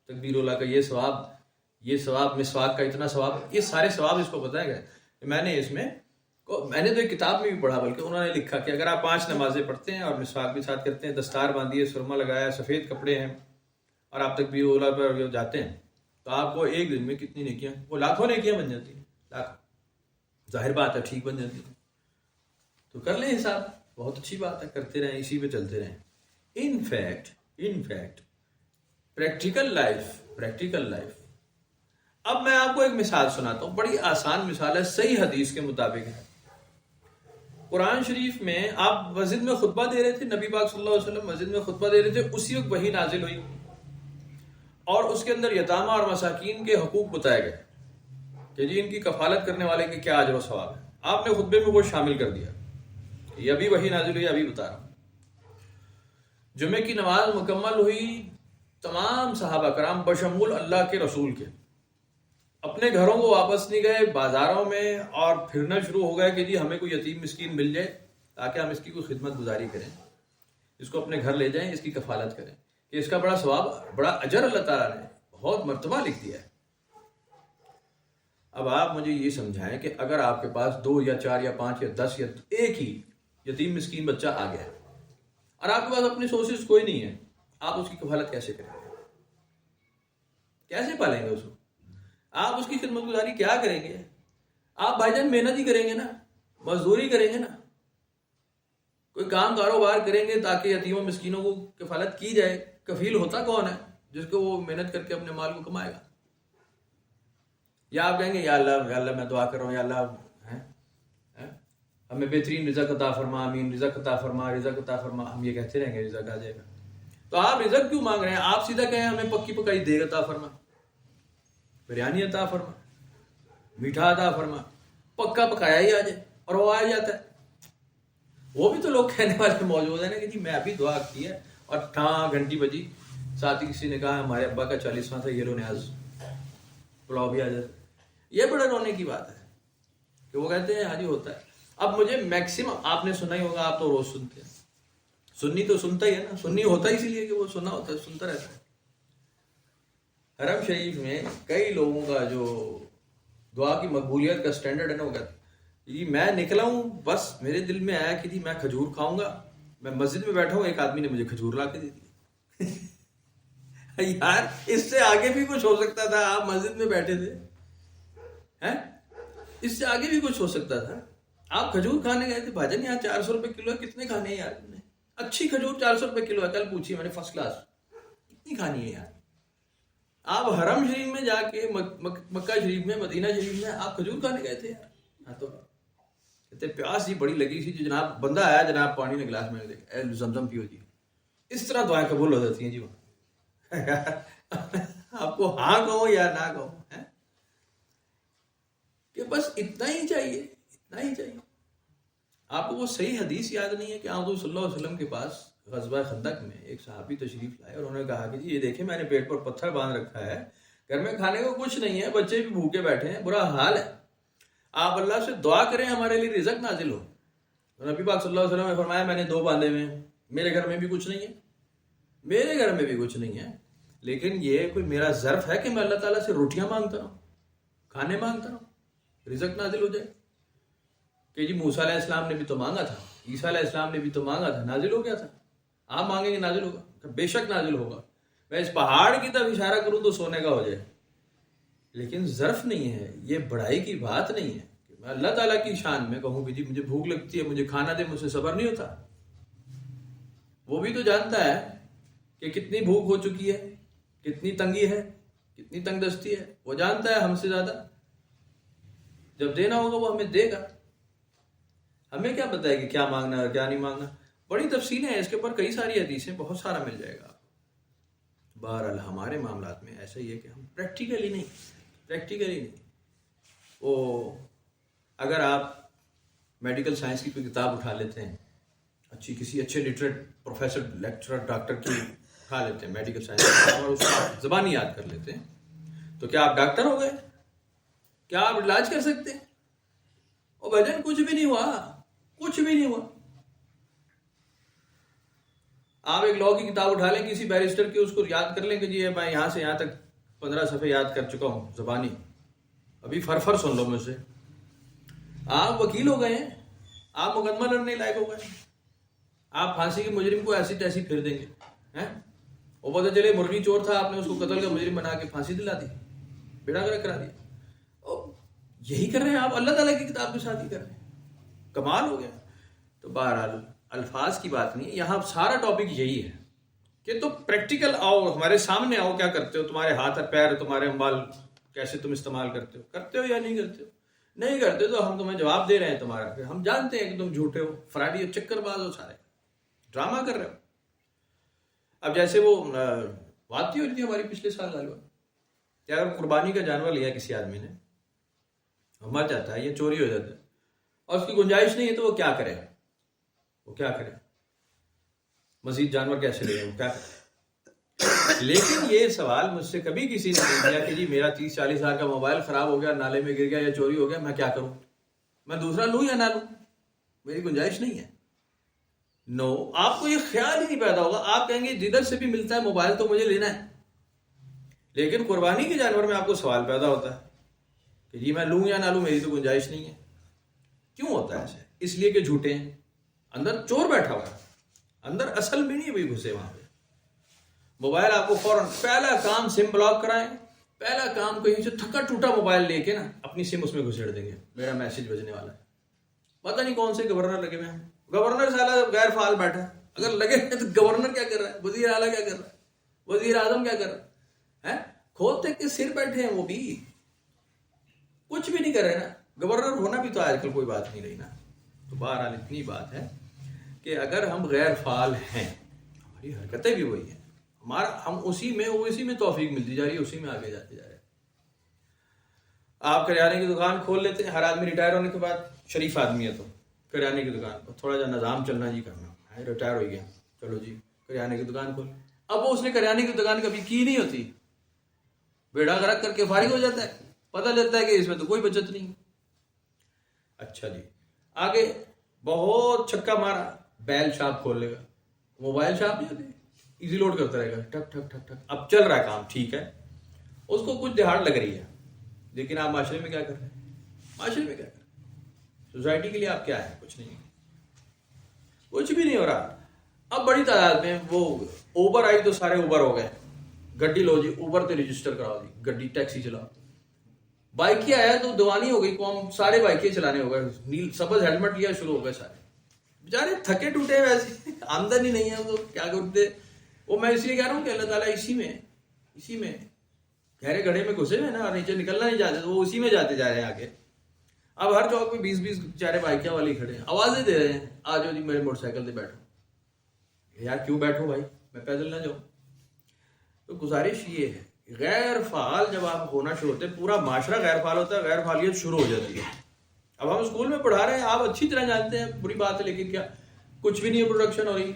تکبیر اولا کا یہ ثواب مسواک کا اتنا ثواب، یہ سارے ثواب اس کو بتایا گیا. میں نے تو ایک کتاب میں بھی پڑھا، بلکہ انہوں نے لکھا کہ اگر آپ 5 نمازیں پڑھتے ہیں اور مسواک بھی ساتھ کرتے ہیں، دستار باندھی ہے، سرما لگایا، سفید کپڑے ہیں، اور آپ تکبیر اولا پر جاتے ہیں، تو آپ کو ایک دن میں کتنی نیکیاں، وہ لاکھوں نیکیاں بن جاتی ہیں. لاکھوں. ظاہر بات ہے ٹھیک بن جاتی ہے. تو کر لیں حساب، بہت اچھی بات ہے، کرتے رہیں، اسی پہ چلتے رہیں. In fact practical life. اب میں آپ کو ایک مثال سناتا ہوں، بڑی آسان مثال ہے، صحیح حدیث کے مطابق ہے. قرآن شریف میں آپ مسجد میں خطبہ دے رہے تھے، نبی پاک صلی اللہ علیہ وسلم مسجد میں خطبہ دے رہے تھے، اسی وقت وحی نازل ہوئی اور اس کے اندر یتامہ اور مساکین کے حقوق بتائے گئے کہ جی ان کی کفالت کرنے والے کے کیا اجر و ثواب ہے. آپ نے خطبے میں وہ شامل کر دیا. یہ ابھی وحی نازل ہوئی، ابھی بتا رہا ہوں. جمعے کی نماز مکمل ہوئی، تمام صحابہ کرام بشمول اللہ کے رسول کے اپنے گھروں کو واپس نہیں گئے، بازاروں میں اور پھرنا شروع ہو گئے کہ جی ہمیں کوئی یتیم مسکین مل جائے تاکہ ہم اس کی کوئی خدمت گزاری کریں، اس کو اپنے گھر لے جائیں، اس کی کفالت کریں، کہ اس کا بڑا ثواب، بڑا اجر اللہ تعالیٰ نے بہت مرتبہ لکھ دیا ہے. اب آپ مجھے یہ سمجھائیں کہ اگر آپ کے پاس 2 یا 4 یا 5 یا 10 یا ایک ہی یتیم مسکین بچہ آ گیا اور آپ کے پاس اپنے سورسز کوئی نہیں ہے، آپ اس کی کفالت کیسے کریں گے؟ کیسے پالیں گے اس کو؟ آپ اس کی خدمت گزاری کیا کریں گے؟ آپ بھائی جان محنت ہی کریں گے نا، مزدوری کریں گے نا، کوئی کام کاروبار کریں گے تاکہ یتیموں مسکینوں کو کفالت کی جائے. کفیل ہوتا کون ہے؟ جس کو وہ محنت کر کے اپنے مال کو کمائے گا. یا آپ کہیں گے یا اللہ میں دعا کر رہا ہوں، یا اللہ ہمیں بہترین رزق عطا فرما، آمین، رزق عطا فرما، رزق عطا فرما. ہم یہ کہتے رہیں گے رزق آ جائے گا. تو آپ رزق کیوں مانگ رہے ہیں؟ آپ سیدھا کہیں ہمیں پکی پکائی دیگ عطا فرما، بریانی عطا فرما، میٹھا عطا فرما. پکا پکایا ہی آ جائے اور وہ آ جاتا ہے. وہ بھی تو لوگ کہنے والے موجود ہیں نا کہ جی میں ابھی دعا کی ہے اور گھنٹی بجی، ساتھ ہی کسی نے کہا ہمارے ابا کا 40واں تھا، یہ لو نیاز پلاؤ بھی آ جاتا. یہ بڑا رونے کی بات ہے کہ وہ کہتے ہیں ہاں جی ہوتا ہے. اب مجھے میکسیمم آپ نے سنا ہی ہوگا، آپ تو روز سنتے ہیں، سنی تو سنتا ہی ہے نا، سنی ہوتا ہی اسی لیے کہ وہ سنا ہوتا ہے، سنتا رہتا ہے. حرم شریف میں کئی لوگوں کا جو دعا کی مقبولیت کا سٹینڈرڈ ہے نا، وہ کہتے ہیں جی میں نکلا ہوں، بس میرے دل میں آیا کہ جی میں کھجور کھاؤں گا. میں مسجد میں بیٹھا ہوں، ایک آدمی نے مجھے کھجور لا کے دے دی. یار اس سے آگے بھی کچھ ہو سکتا تھا. آپ مسجد میں بیٹھے تھے، اس سے آگے بھی کچھ ہو سکتا تھا. آپ کھجور کھانے گئے تھے، بھاجن یہاں 400 روپے کلو ہے، کتنے کھانے ہیں یار؟ اچھی کھجور 400 روپے کلو ہے، کل پوچھیے میں نے، فرسٹ کلاس. کتنی کھانی ہے یار؟ آپ حرم شریف میں جا کے، مکہ شریف میں، مدینہ شریف میں آپ کھجور کھانے گئے تھے یار. ہاں تو کہتے پیاس ہی بڑی لگی تھی، جو جناب بندہ آیا، جناب پانی نے گلاس میں دیکھا، اے زمزم پیو جی. اس طرح دعائیں قبول ہو جاتی ہیں جی. آپ کو ہاں کہو یا نہ کہو، کہ بس اتنا ہی چاہیے، اتنا ہی چاہیے. آپ کو وہ صحیح حدیث یاد نہیں ہے کہ آپ صلی اللہ علیہ وسلم کے پاس غزوہ خندق میں ایک صحابی تشریف لائے اور انہوں نے کہا کہ جی یہ دیکھیں میں نے پیٹ پر پتھر باندھ رکھا ہے، گھر میں کھانے کو کچھ نہیں ہے، بچے بھی بھوکے بیٹھے ہیں، برا حال ہے، آپ اللہ سے دعا کریں ہمارے لیے رزق نازل ہو. نبی پاک صلی اللہ علیہ وسلم نے فرمایا میں نے 2 باندھے ہوئے ہیں، میرے گھر میں بھی کچھ نہیں ہے، میرے گھر میں بھی کچھ نہیں ہے، لیکن یہ کوئی میرا ظرف ہے کہ میں اللہ تعالیٰ سے روٹیاں مانگتا رہوں، کھانے مانگتا رہوں، رزق نازل ہو جائے. کہ جی موسیٰ علیہ السلام نے بھی تو مانگا تھا، عیسیٰ علیہ السلام نے بھی تو مانگا تھا، نازل ہو گیا تھا. آپ مانگیں گے نازل ہوگا؟ بے شک نازل ہوگا. میں اس پہاڑ کی طرف اشارہ کروں تو سونے کا ہو جائے. لیکن ظرف نہیں ہے، یہ بڑائی کی بات نہیں ہے کہ میں اللہ تعالیٰ کی شان میں کہوں کہ جی مجھے بھوک لگتی ہے، مجھے کھانا دے، مجھ سے صبر نہیں ہوتا. وہ بھی تو جانتا ہے کہ کتنی بھوک ہو چکی ہے، کتنی تنگی ہے، کتنی تنگ دستی ہے. وہ جانتا ہے ہم سے زیادہ. جب دینا ہوگا وہ ہمیں دے گا. ہمیں کیا پتہ ہے کہ کیا مانگنا ہے کیا نہیں مانگنا. بڑی تفصیلیں ہیں اس کے اوپر، کئی ساری حدیثیں، بہت سارا مل جائے گا. بہرحال ہمارے معاملات میں ایسا ہی ہے کہ ہم پریکٹیکلی نہیں. وہ اگر آپ میڈیکل سائنس کی کوئی کتاب اٹھا لیتے ہیں، کسی اچھے لٹریٹ پروفیسر، لیکچرر، ڈاکٹر کی اٹھا لیتے ہیں میڈیکل سائنس اور اس کو زبانی یاد کر لیتے ہیں، تو کیا آپ ڈاکٹر ہو گئے؟ کیا آپ علاج کر سکتے ہیں؟ اور بھجن کچھ بھی نہیں ہوا، کچھ بھی نہیں ہوا. آپ ایک لاء کی کتاب اٹھا لیں کسی بیرسٹر کی، اس کو یاد کر لیں کہ جی میں یہاں سے یہاں تک 15 صفحے یاد کر چکا ہوں زبانی، ابھی فر سن لو مجھ سے. آپ وکیل ہو گئے ہیں، آپ مقدمہ لڑنے لائق ہو گئے ہیں، آپ پھانسی کے مجرم کو ایسی تیسی پھر دیں گے. وہ پتہ چلے مرغی چور تھا، آپ نے اس کو قتل کا مجرم بنا کے پھانسی دلا دی، بیڑا گرک کرا دیا. یہی کر رہے ہیں آپ، اللہ تعالیٰ کی کتاب کے ساتھ ہی کر رہے ہیں. کمال ہو گیا. تو بہرحال الفاظ کی بات نہیں، یہاں سارا ٹاپک یہی ہے کہ تو پریکٹیکل آؤ، ہمارے سامنے آؤ، کیا کرتے ہو، تمہارے ہاتھ اور پیر، تمہارے اموال کیسے تم استعمال کرتے ہو یا نہیں کرتے ہو. نہیں کرتے تو ہم تمہیں جواب دے رہے ہیں تمہارا، پھر ہم جانتے ہیں کہ تم جھوٹے ہو، فراڈی ہو، چکر باز ہو، سارے ڈرامہ کر رہے ہو. اب جیسے وہ بات تھی ہوئی تھی ہماری پچھلے سال غالباً کہ اگر قربانی کا جانور لیا کسی آدمی نے، مر جاتا ہے یا چوری ہو جاتا ہے اور اس کی گنجائش نہیں ہے، تو وہ کیا کرے؟ مزید جانور کیسے لے؟ وہ کیا کرے؟ لیکن یہ سوال مجھ سے کبھی کسی نے نہیں کیا کہ جی میرا 30-40 ہزار کا موبائل خراب ہو گیا، نالے میں گر گیا یا چوری ہو گیا، میں کیا کروں؟ میں دوسرا لوں یا نہ لوں؟ میری گنجائش نہیں ہے. نو، آپ کو یہ خیال ہی نہیں پیدا ہوگا. آپ کہیں گے جدھر سے بھی ملتا ہے موبائل تو مجھے لینا ہے. لیکن قربانی کے جانور میں آپ کو سوال پیدا ہوتا ہے کہ جی میں لوں یا نہ لوں، میری تو گنجائش نہیں ہے. کیوں ہوتا ہے ایسے؟ اس لیے کہ جھوٹے ہیں، اندر چور بیٹھا ہوا ہے، اندر اصل میں نہیں بھی گھسے وہاں پہ. موبائل آپ کو فوراً پہلا کام سم بلاک کرائیں، پہلا کام کہیں سے تھکا ٹوٹا موبائل لے کے نا اپنی سم اس میں گھسیڑ دیں گے، میرا میسج بجنے والا ہے. پتہ نہیں کون سے گورنر لگے ہوئے ہیں، گورنر سالہ غیر فعال بیٹھا ہے. اگر لگے ہیں تو گورنر کیا کر رہا ہے، وزیر اعلیٰ کیا کر رہا ہے، وزیر اعظم کیا کر رہا ہے، کھولتے کے سر بیٹھے ہیں، وہ بھی کچھ بھی نہیں کر رہے نا. گورنر ہونا بھی تو آج کل کوئی بات نہیں رہی نا. تو بہرحال اتنی بات ہے کہ اگر ہم غیر فعال ہیں، ہماری حرکتیں بھی وہی ہیں، ہم اسی میں توفیق ملتی جا رہی ہے، اسی میں آگے جاتے جا رہے ہیں. آپ کریانے کی دکان کھول لیتے ہیں، ہر آدمی ریٹائر ہونے کے بعد، شریف آدمی ہے تو کریانے کی دکان تھوڑا جا نظام چلنا جی کرنا، ریٹائر ہو گیا چلو جی کریانے کی دکان کھول. اب وہ اس نے کریانے کی دکان کبھی کی نہیں ہوتی، بیڑا غرق کر کے فارغ ہو جاتا ہے، پتہ چلتا ہے کہ اس میں تو کوئی بچت نہیں. اچھا جی آگے بہت چھکا مارا، بیل شاپ کھول لے گا، موبائل شاپ نہیں ہوتی، ایزی لوڈ کرتا رہے گا، ٹک ٹک ٹک ٹک. اب چل رہا ہے کام ٹھیک ہے، اس کو کچھ دہاڑ لگ رہی ہے، لیکن آپ معاشرے میں کیا کر رہے ہیں؟ معاشرے میں کیا کر رہے ہیں؟ سوسائٹی کے لیے آپ کیا ہے؟ کچھ نہیں، کچھ بھی نہیں ہو رہا. اب بڑی تعداد میں وہ اوبر آئی تو سارے اوبر ہو گئے، گڈی لو جی اوبر تے رجسٹر کراؤ جی، گڈی ٹیکسی چلاؤ. بائک آیا تو دیوانی ہو گئی قوم، سارے بائکیں چلانے ہو گئے، نیل سبز ہیلمٹ لیا شروع ہو گئے سارے. بیچارے تھکے ٹوٹے، ویسے آمدنی نہیں ہے تو کیا کرتے. وہ میں اس لیے کہہ رہا ہوں کہ اللہ تعالیٰ اسی میں گہرے گڑھے میں گھسے ہوئے نا، اور نیچے نکلنا نہیں چاہتے، وہ اسی میں جاتے جا رہے ہیں آگے. اب ہر چوک پہ 20 بیچارے بائکیں والے کھڑے ہیں، آوازیں دے رہے ہیں آ جاؤ جی میرے موٹر سائیکل سے بیٹھو. یار کیوں بیٹھو بھائی، میں پیدل نہ جاؤں. تو گزارش یہ ہے، غیر فعال جب آپ ہونا شروع ہوتے ہیں، پورا معاشرہ غیر فعال ہوتا ہے، غیر فعالیت شروع ہو جاتی ہے. اب ہم اسکول میں پڑھا رہے ہیں، آپ اچھی طرح جانتے ہیں، بری بات ہے لیکن کیا کچھ بھی نہیں ہے، پروڈکشن ہو رہی.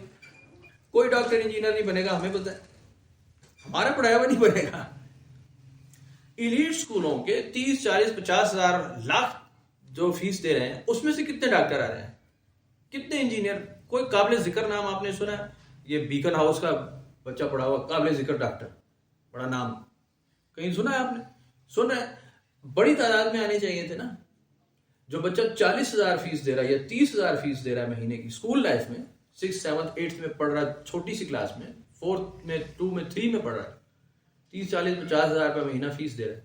کوئی ڈاکٹر انجینئر نہیں بنے گا، ہمیں پتہ ہے، ہمارا پڑھایا ہوا نہیں بنے گا. ایلیٹ اسکولوں کے 30-40-50 ہزار لاکھ جو فیس دے رہے ہیں، اس میں سے کتنے ڈاکٹر آ رہے ہیں، کتنے انجینئر؟ کوئی قابل ذکر نام آپ نے سنا ہے؟ یہ بیکن ہاؤس کا بچہ پڑھا ہوا قابل ذکر ڈاکٹر، بڑا نام کہیں سنا ہے آپ نے؟ سنا ہے. بڑی تعداد میں آنے چاہیے تھے نا. جو بچہ 40,000 فیس دے رہا ہے یا 30,000 فیس دے رہا ہے مہینے کی، اسکول لائف میں 6th 7th 8th میں پڑھ رہا ہے، چھوٹی سی کلاس میں 4th میں 2 میں 3 میں پڑھ رہا ہے، 30-40-50 ہزار روپے مہینہ فیس دے رہا ہے.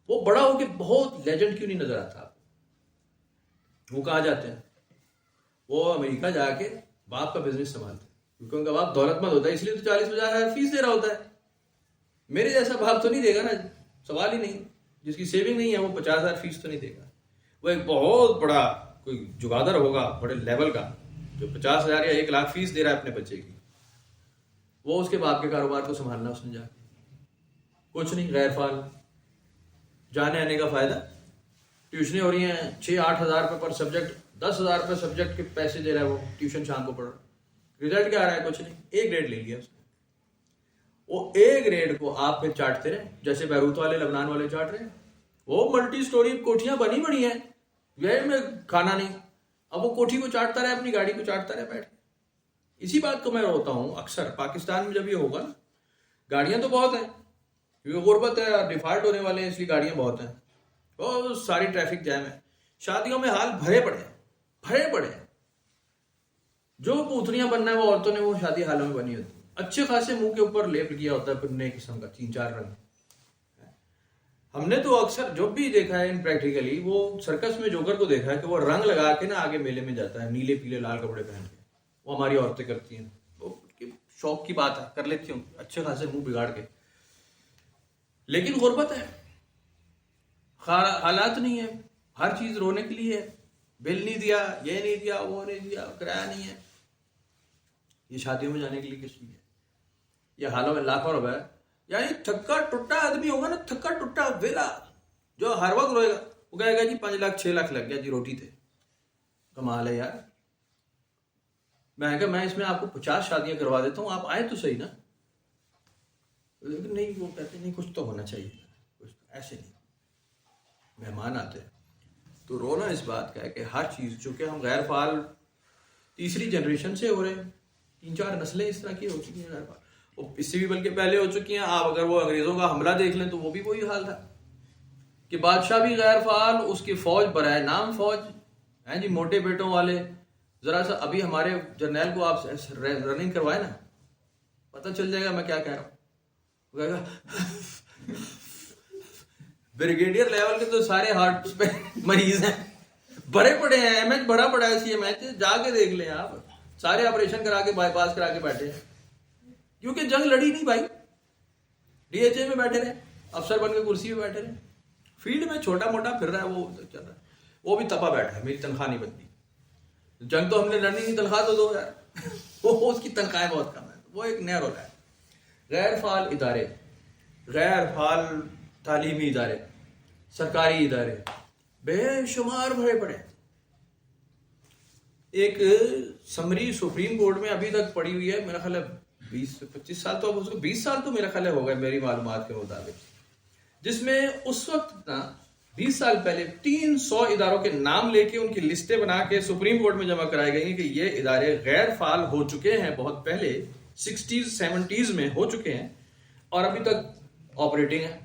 وہ بڑا ہو کے بہت لیجنڈ کیوں نہیں نظر آتا آپ کو؟ وہ کہاں جاتے ہیں؟ وہ امریکہ جا کے باپ کا بزنس سنبھالتے ہیں، کیونکہ ان کا باپ دولت مند ہوتا ہے، اس لیے تو 40-50 ہزار فیس دے رہا ہوتا ہے. میرے جیسا باپ تو نہیں دے گا نا، سوال ہی نہیں. جس کی سیونگ نہیں ہے وہ 50,000 فیس تو نہیں دے گا. وہ ایک بہت بڑا کوئی جگادر ہوگا بڑے لیول کا، جو 50,000 یا 1,00,000 فیس دے رہا ہے اپنے بچے کی، وہ اس کے باپ کے کاروبار کو سنبھالنا اس نے جا کے کچھ نہیں. غیر فعال. جانے آنے کا فائدہ، ٹیوشنیں ہو رہی ہیں 6-8 ہزار روپے پر سبجیکٹ، 10,000 روپے سبجیکٹ کے پیسے دے رہا ہے وہ، ٹیوشن شام کو پڑھ رہا. رزلٹ کیا آ رہا ہے؟ کچھ نہیں، ایک گریڈ لے لیا اس نے. وہ ایک گریڈ کو آپ پھر چاٹتے رہے جیسے بیروت والے لبنان والے چاٹ رہے ہیں. وہ ملٹی سٹوری کوٹھیاں بنی ہیں، میں کھانا نہیں. اب وہ کوٹھی کو چاٹتا رہے، اپنی گاڑی کو چاٹتا رہے بیٹھ کے. اسی بات کو میں روتا ہوں اکثر، پاکستان میں جب یہ ہوگا نا، گاڑیاں تو بہت ہیں کیونکہ غربت ہے اور ڈیفالٹ ہونے والے ہیں، اس لیے گاڑیاں بہت ہیں، بہت ساری ٹریفک جیم ہے، شادیوں میں حال بھرے پڑے ہیں، جو پوتریاں بننا ہے وہ عورتوں نے وہ شادی حالوں میں بنی ہوتی ہیں، اچھے خاصے منہ کے اوپر لیپ کیا ہوتا ہے پھر نئے قسم کا 3-4 رنگ۔ ہم نے تو اکثر جو بھی دیکھا ہے ان پریکٹیکلی، وہ سرکس میں جوکر کو دیکھا ہے کہ وہ رنگ لگا کے نا آگے میلے میں جاتا ہے، نیلے پیلے لال کپڑے پہن کے، وہ ہماری عورتیں کرتی ہیں، وہ شوق کی بات ہے، کر لیتی ہوں اچھے خاصے منہ بگاڑ کے، لیکن غربت ہے، حالات نہیں ہے، ہر چیز رونے کے لیے ہے، بل نہیں دیا، یہ نہیں دیا، وہ نہیں دیا، کرایہ نہیں ہے، یہ شادیوں میں جانے کے لیے کس لیے؟ یہ حالوں میں لاکھوں روپے، یعنی تھکا ٹوٹا آدمی ہوگا نا، تھکا ٹوٹا ویلا، جو ہر وقت روئے گا، وہ کہے گا جی 5 لاکھ 6 لاکھ لگ گیا جی روٹی تھے، کمال ہے یار۔ میں کہا میں اس میں آپ کو 50 شادیاں کروا دیتا ہوں، آپ آئے تو صحیح نا، لیکن نہیں، وہ کہتے نہیں کچھ تو ہونا چاہیے، کچھ ایسے نہیں، مہمان آتے ہیں تو رونا اس بات کا ہے کہ ہر چیز، چونکہ ہم غیر فعال تیسری جنریشن سے ہو رہے ہیں، 3-4 نسلیں اس طرح کی ہو چکی ہیں غیر فعال، اس سے بھی بلکہ پہلے ہو چکی ہیں۔ آپ اگر وہ انگریزوں کا حملہ دیکھ لیں تو وہ بھی وہی حال تھا کہ بادشاہ بھی غیر فعال، اس کی فوج برائے نام فوج ہیں جی، موٹے پیٹوں والے، ذرا سا ابھی ہمارے جرنیل کو آپ رننگ کروائے نا، پتہ چل جائے گا میں کیا کہہ رہا ہوں، وہ کہے گا بریگیڈیئر لیول کے تو سارے ہارٹ پہ مریض ہیں، بڑے پڑے ہیں، ایم ایچ بڑا پڑا ہے، سی ایم ایچ جا کے دیکھ لیں آپ، سارے آپریشن کرا کے بائی پاس کرا کے بیٹھے ہیں، کیونکہ جنگ لڑی نہیں بھائی، ڈی ایچ اے میں بیٹھے رہے، افسر بن کے کرسی پہ بیٹھے رہے، فیلڈ میں چھوٹا موٹا پھر رہا ہے، وہ چل رہا ہے، وہ بھی تپا بیٹھا ہے، میری تنخواہ نہیں بنتی، جنگ تو ہم نے لڑنی نہیں، تنخواہ تو دو یار، وہ اس کی تنخواہیں بہت کم ہے، وہ ایک نیا رول ہے۔ غیر فعال ادارے، غیر فعال تعلیمی ادارے، سرکاری ادارے بے شمار بھرے پڑے، ایک سمری سپریم کورٹ میں ابھی تک پڑی ہوئی ہے، میرا خیال ہے 20-25 سال، تو اب اس کو 20 سال تو میرا خیال ہو گئے میری معلومات کے مطابق، جس میں اس وقت نا 20 سال پہلے 300 اداروں کے نام لے کے ان کی لسٹیں بنا کے سپریم کورٹ میں جمع کرائی گئی ہیں کہ یہ ادارے غیر فعال ہو چکے ہیں، بہت پہلے 60s 70s میں ہو چکے ہیں اور ابھی تک آپریٹنگ ہیں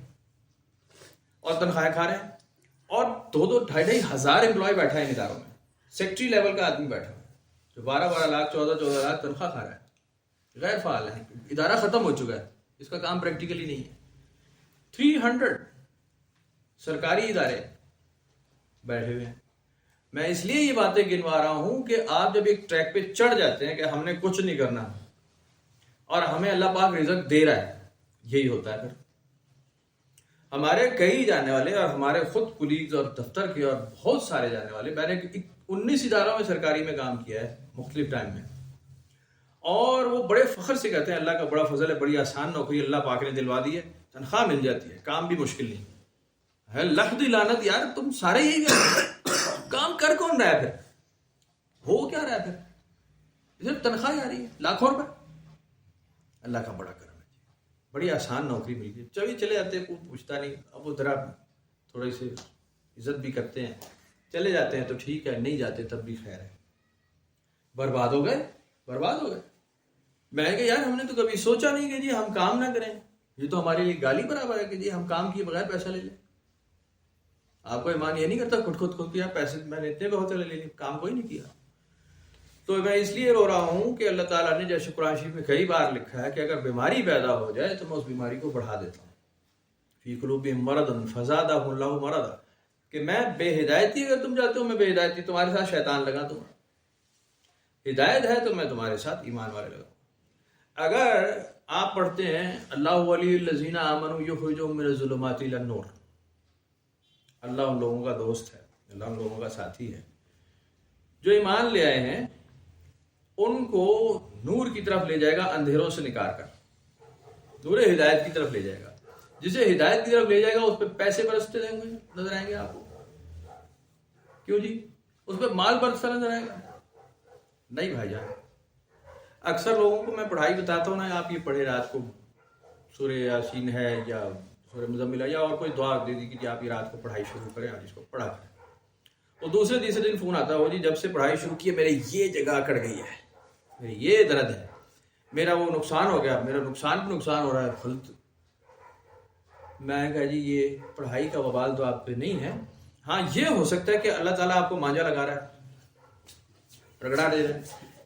اور تنخواہیں کھا رہے ہیں، اور 2-2 ہزار امپلائی بیٹھا ہے ان اداروں میں، سیکٹری لیول کا آدمی بیٹھا ہے جو 12 لاکھ 14 لاکھ تنخواہ کھا رہا ہے، غیر فعال ہے، ادارہ ختم ہو چکا ہے، اس کا کام پریکٹیکلی نہیں ہے۔ 300 سرکاری ادارے بیٹھے ہوئے ہیں۔ میں اس لیے یہ باتیں گنوا رہا ہوں کہ آپ جب ایک ٹریک پہ چڑھ جاتے ہیں کہ ہم نے کچھ نہیں کرنا اور ہمیں اللہ پاک رزق دے رہا ہے، یہی ہوتا ہے۔ پھر ہمارے کئی جانے والے اور ہمارے خود کولیگز اور دفتر کے اور بہت سارے جانے والے، میں نے 19 اداروں میں سرکاری میں کام کیا ہے مختلف ٹائم میں، اور وہ بڑے فخر سے کہتے ہیں اللہ کا بڑا فضل ہے، بڑی آسان نوکری اللہ پاک نے دلوا دی ہے، تنخواہ مل جاتی ہے، کام بھی مشکل نہیں ہے، لکھ دی لعنت یار، تم سارے یہی کرتے، کام کر کون رہا ہے پھر، ہو کیا رہا ہے پھر، صرف تنخواہ آ رہی ہے لاکھوں روپے، اللہ کا بڑا کرم ہے، بڑی آسان نوکری مل گئی، چلے جاتے ہیں، کوئی پوچھتا نہیں، اب وہ ذرا تھوڑی سی عزت بھی کرتے ہیں، چلے جاتے ہیں تو ٹھیک ہے، نہیں جاتے تب بھی خیر ہے، برباد ہو گئے۔ میں کہ یار ہم نے تو کبھی سوچا نہیں کہ جی ہم کام نہ کریں، یہ تو ہمارے لیے گالی برابر ہے کہ جی ہم کام کیے بغیر پیسہ لے لیں۔ آپ کو ایمان یہ نہیں کرتا خود کیا پیسے میں نے اتنے بہت لے لیے، کام کوئی نہیں کیا۔ تو میں اس لیے رو رہا ہوں کہ اللہ تعالیٰ نے جیسے قرآن شریف میں کئی بار لکھا ہے کہ اگر بیماری پیدا ہو جائے تو میں اس بیماری کو بڑھا دیتا ہوں، فی قلوبہم مرض فزادہم اللہ مرضا، کہ میں بے ہدایتی، اگر تم چاہتے ہو میں بے ہدایتی تمہارے ساتھ شیطان لگا دوں، ہدایت ہے تو میں تمہارے ساتھ ایمان والے لگاؤں۔ اگر آپ پڑھتے ہیں اللہ ولی الذین آمنوا یخرجہم من الظلمات الی النور، اللہ ان لوگوں کا دوست ہے، اللہ ان لوگوں کا ساتھی ہے جو ایمان لے آئے ہیں، ان کو نور کی طرف لے جائے گا، اندھیروں سے نکال کر نور ہدایت کی طرف لے جائے گا۔ جسے ہدایت کی طرف لے جائے گا اس پہ پیسے برستے رہیں گے، نظر آئیں گے آپ کو، کیوں جی اس پہ مال برستا نظر آئے گا؟ نہیں بھائی جان، اکثر لوگوں کو میں پڑھائی بتاتا ہوں نا، آپ یہ پڑھے رات کو سورہ یاسین ہے یا سورہ مزمل ہے یا اور کوئی دعا دے دی کہ آپ یہ رات کو پڑھائی شروع کریں، آج اس کو پڑھا کریں، وہ دوسرے تیسرے دن فون آتا ہو جی جب سے پڑھائی شروع کی ہے میرے یہ جگہ اکڑ گئی ہے، یہ درد ہے، میرا وہ نقصان ہو گیا، میرا نقصان ہو رہا ہے، خلط. میں نے کہا جی یہ پڑھائی کا وبال تو آپ پہ نہیں ہے. ہاں یہ ہو سکتا ہے کہ اللہ تعالیٰ آپ کو مانجا لگا رہا ہے، رگڑا دے رہا ہے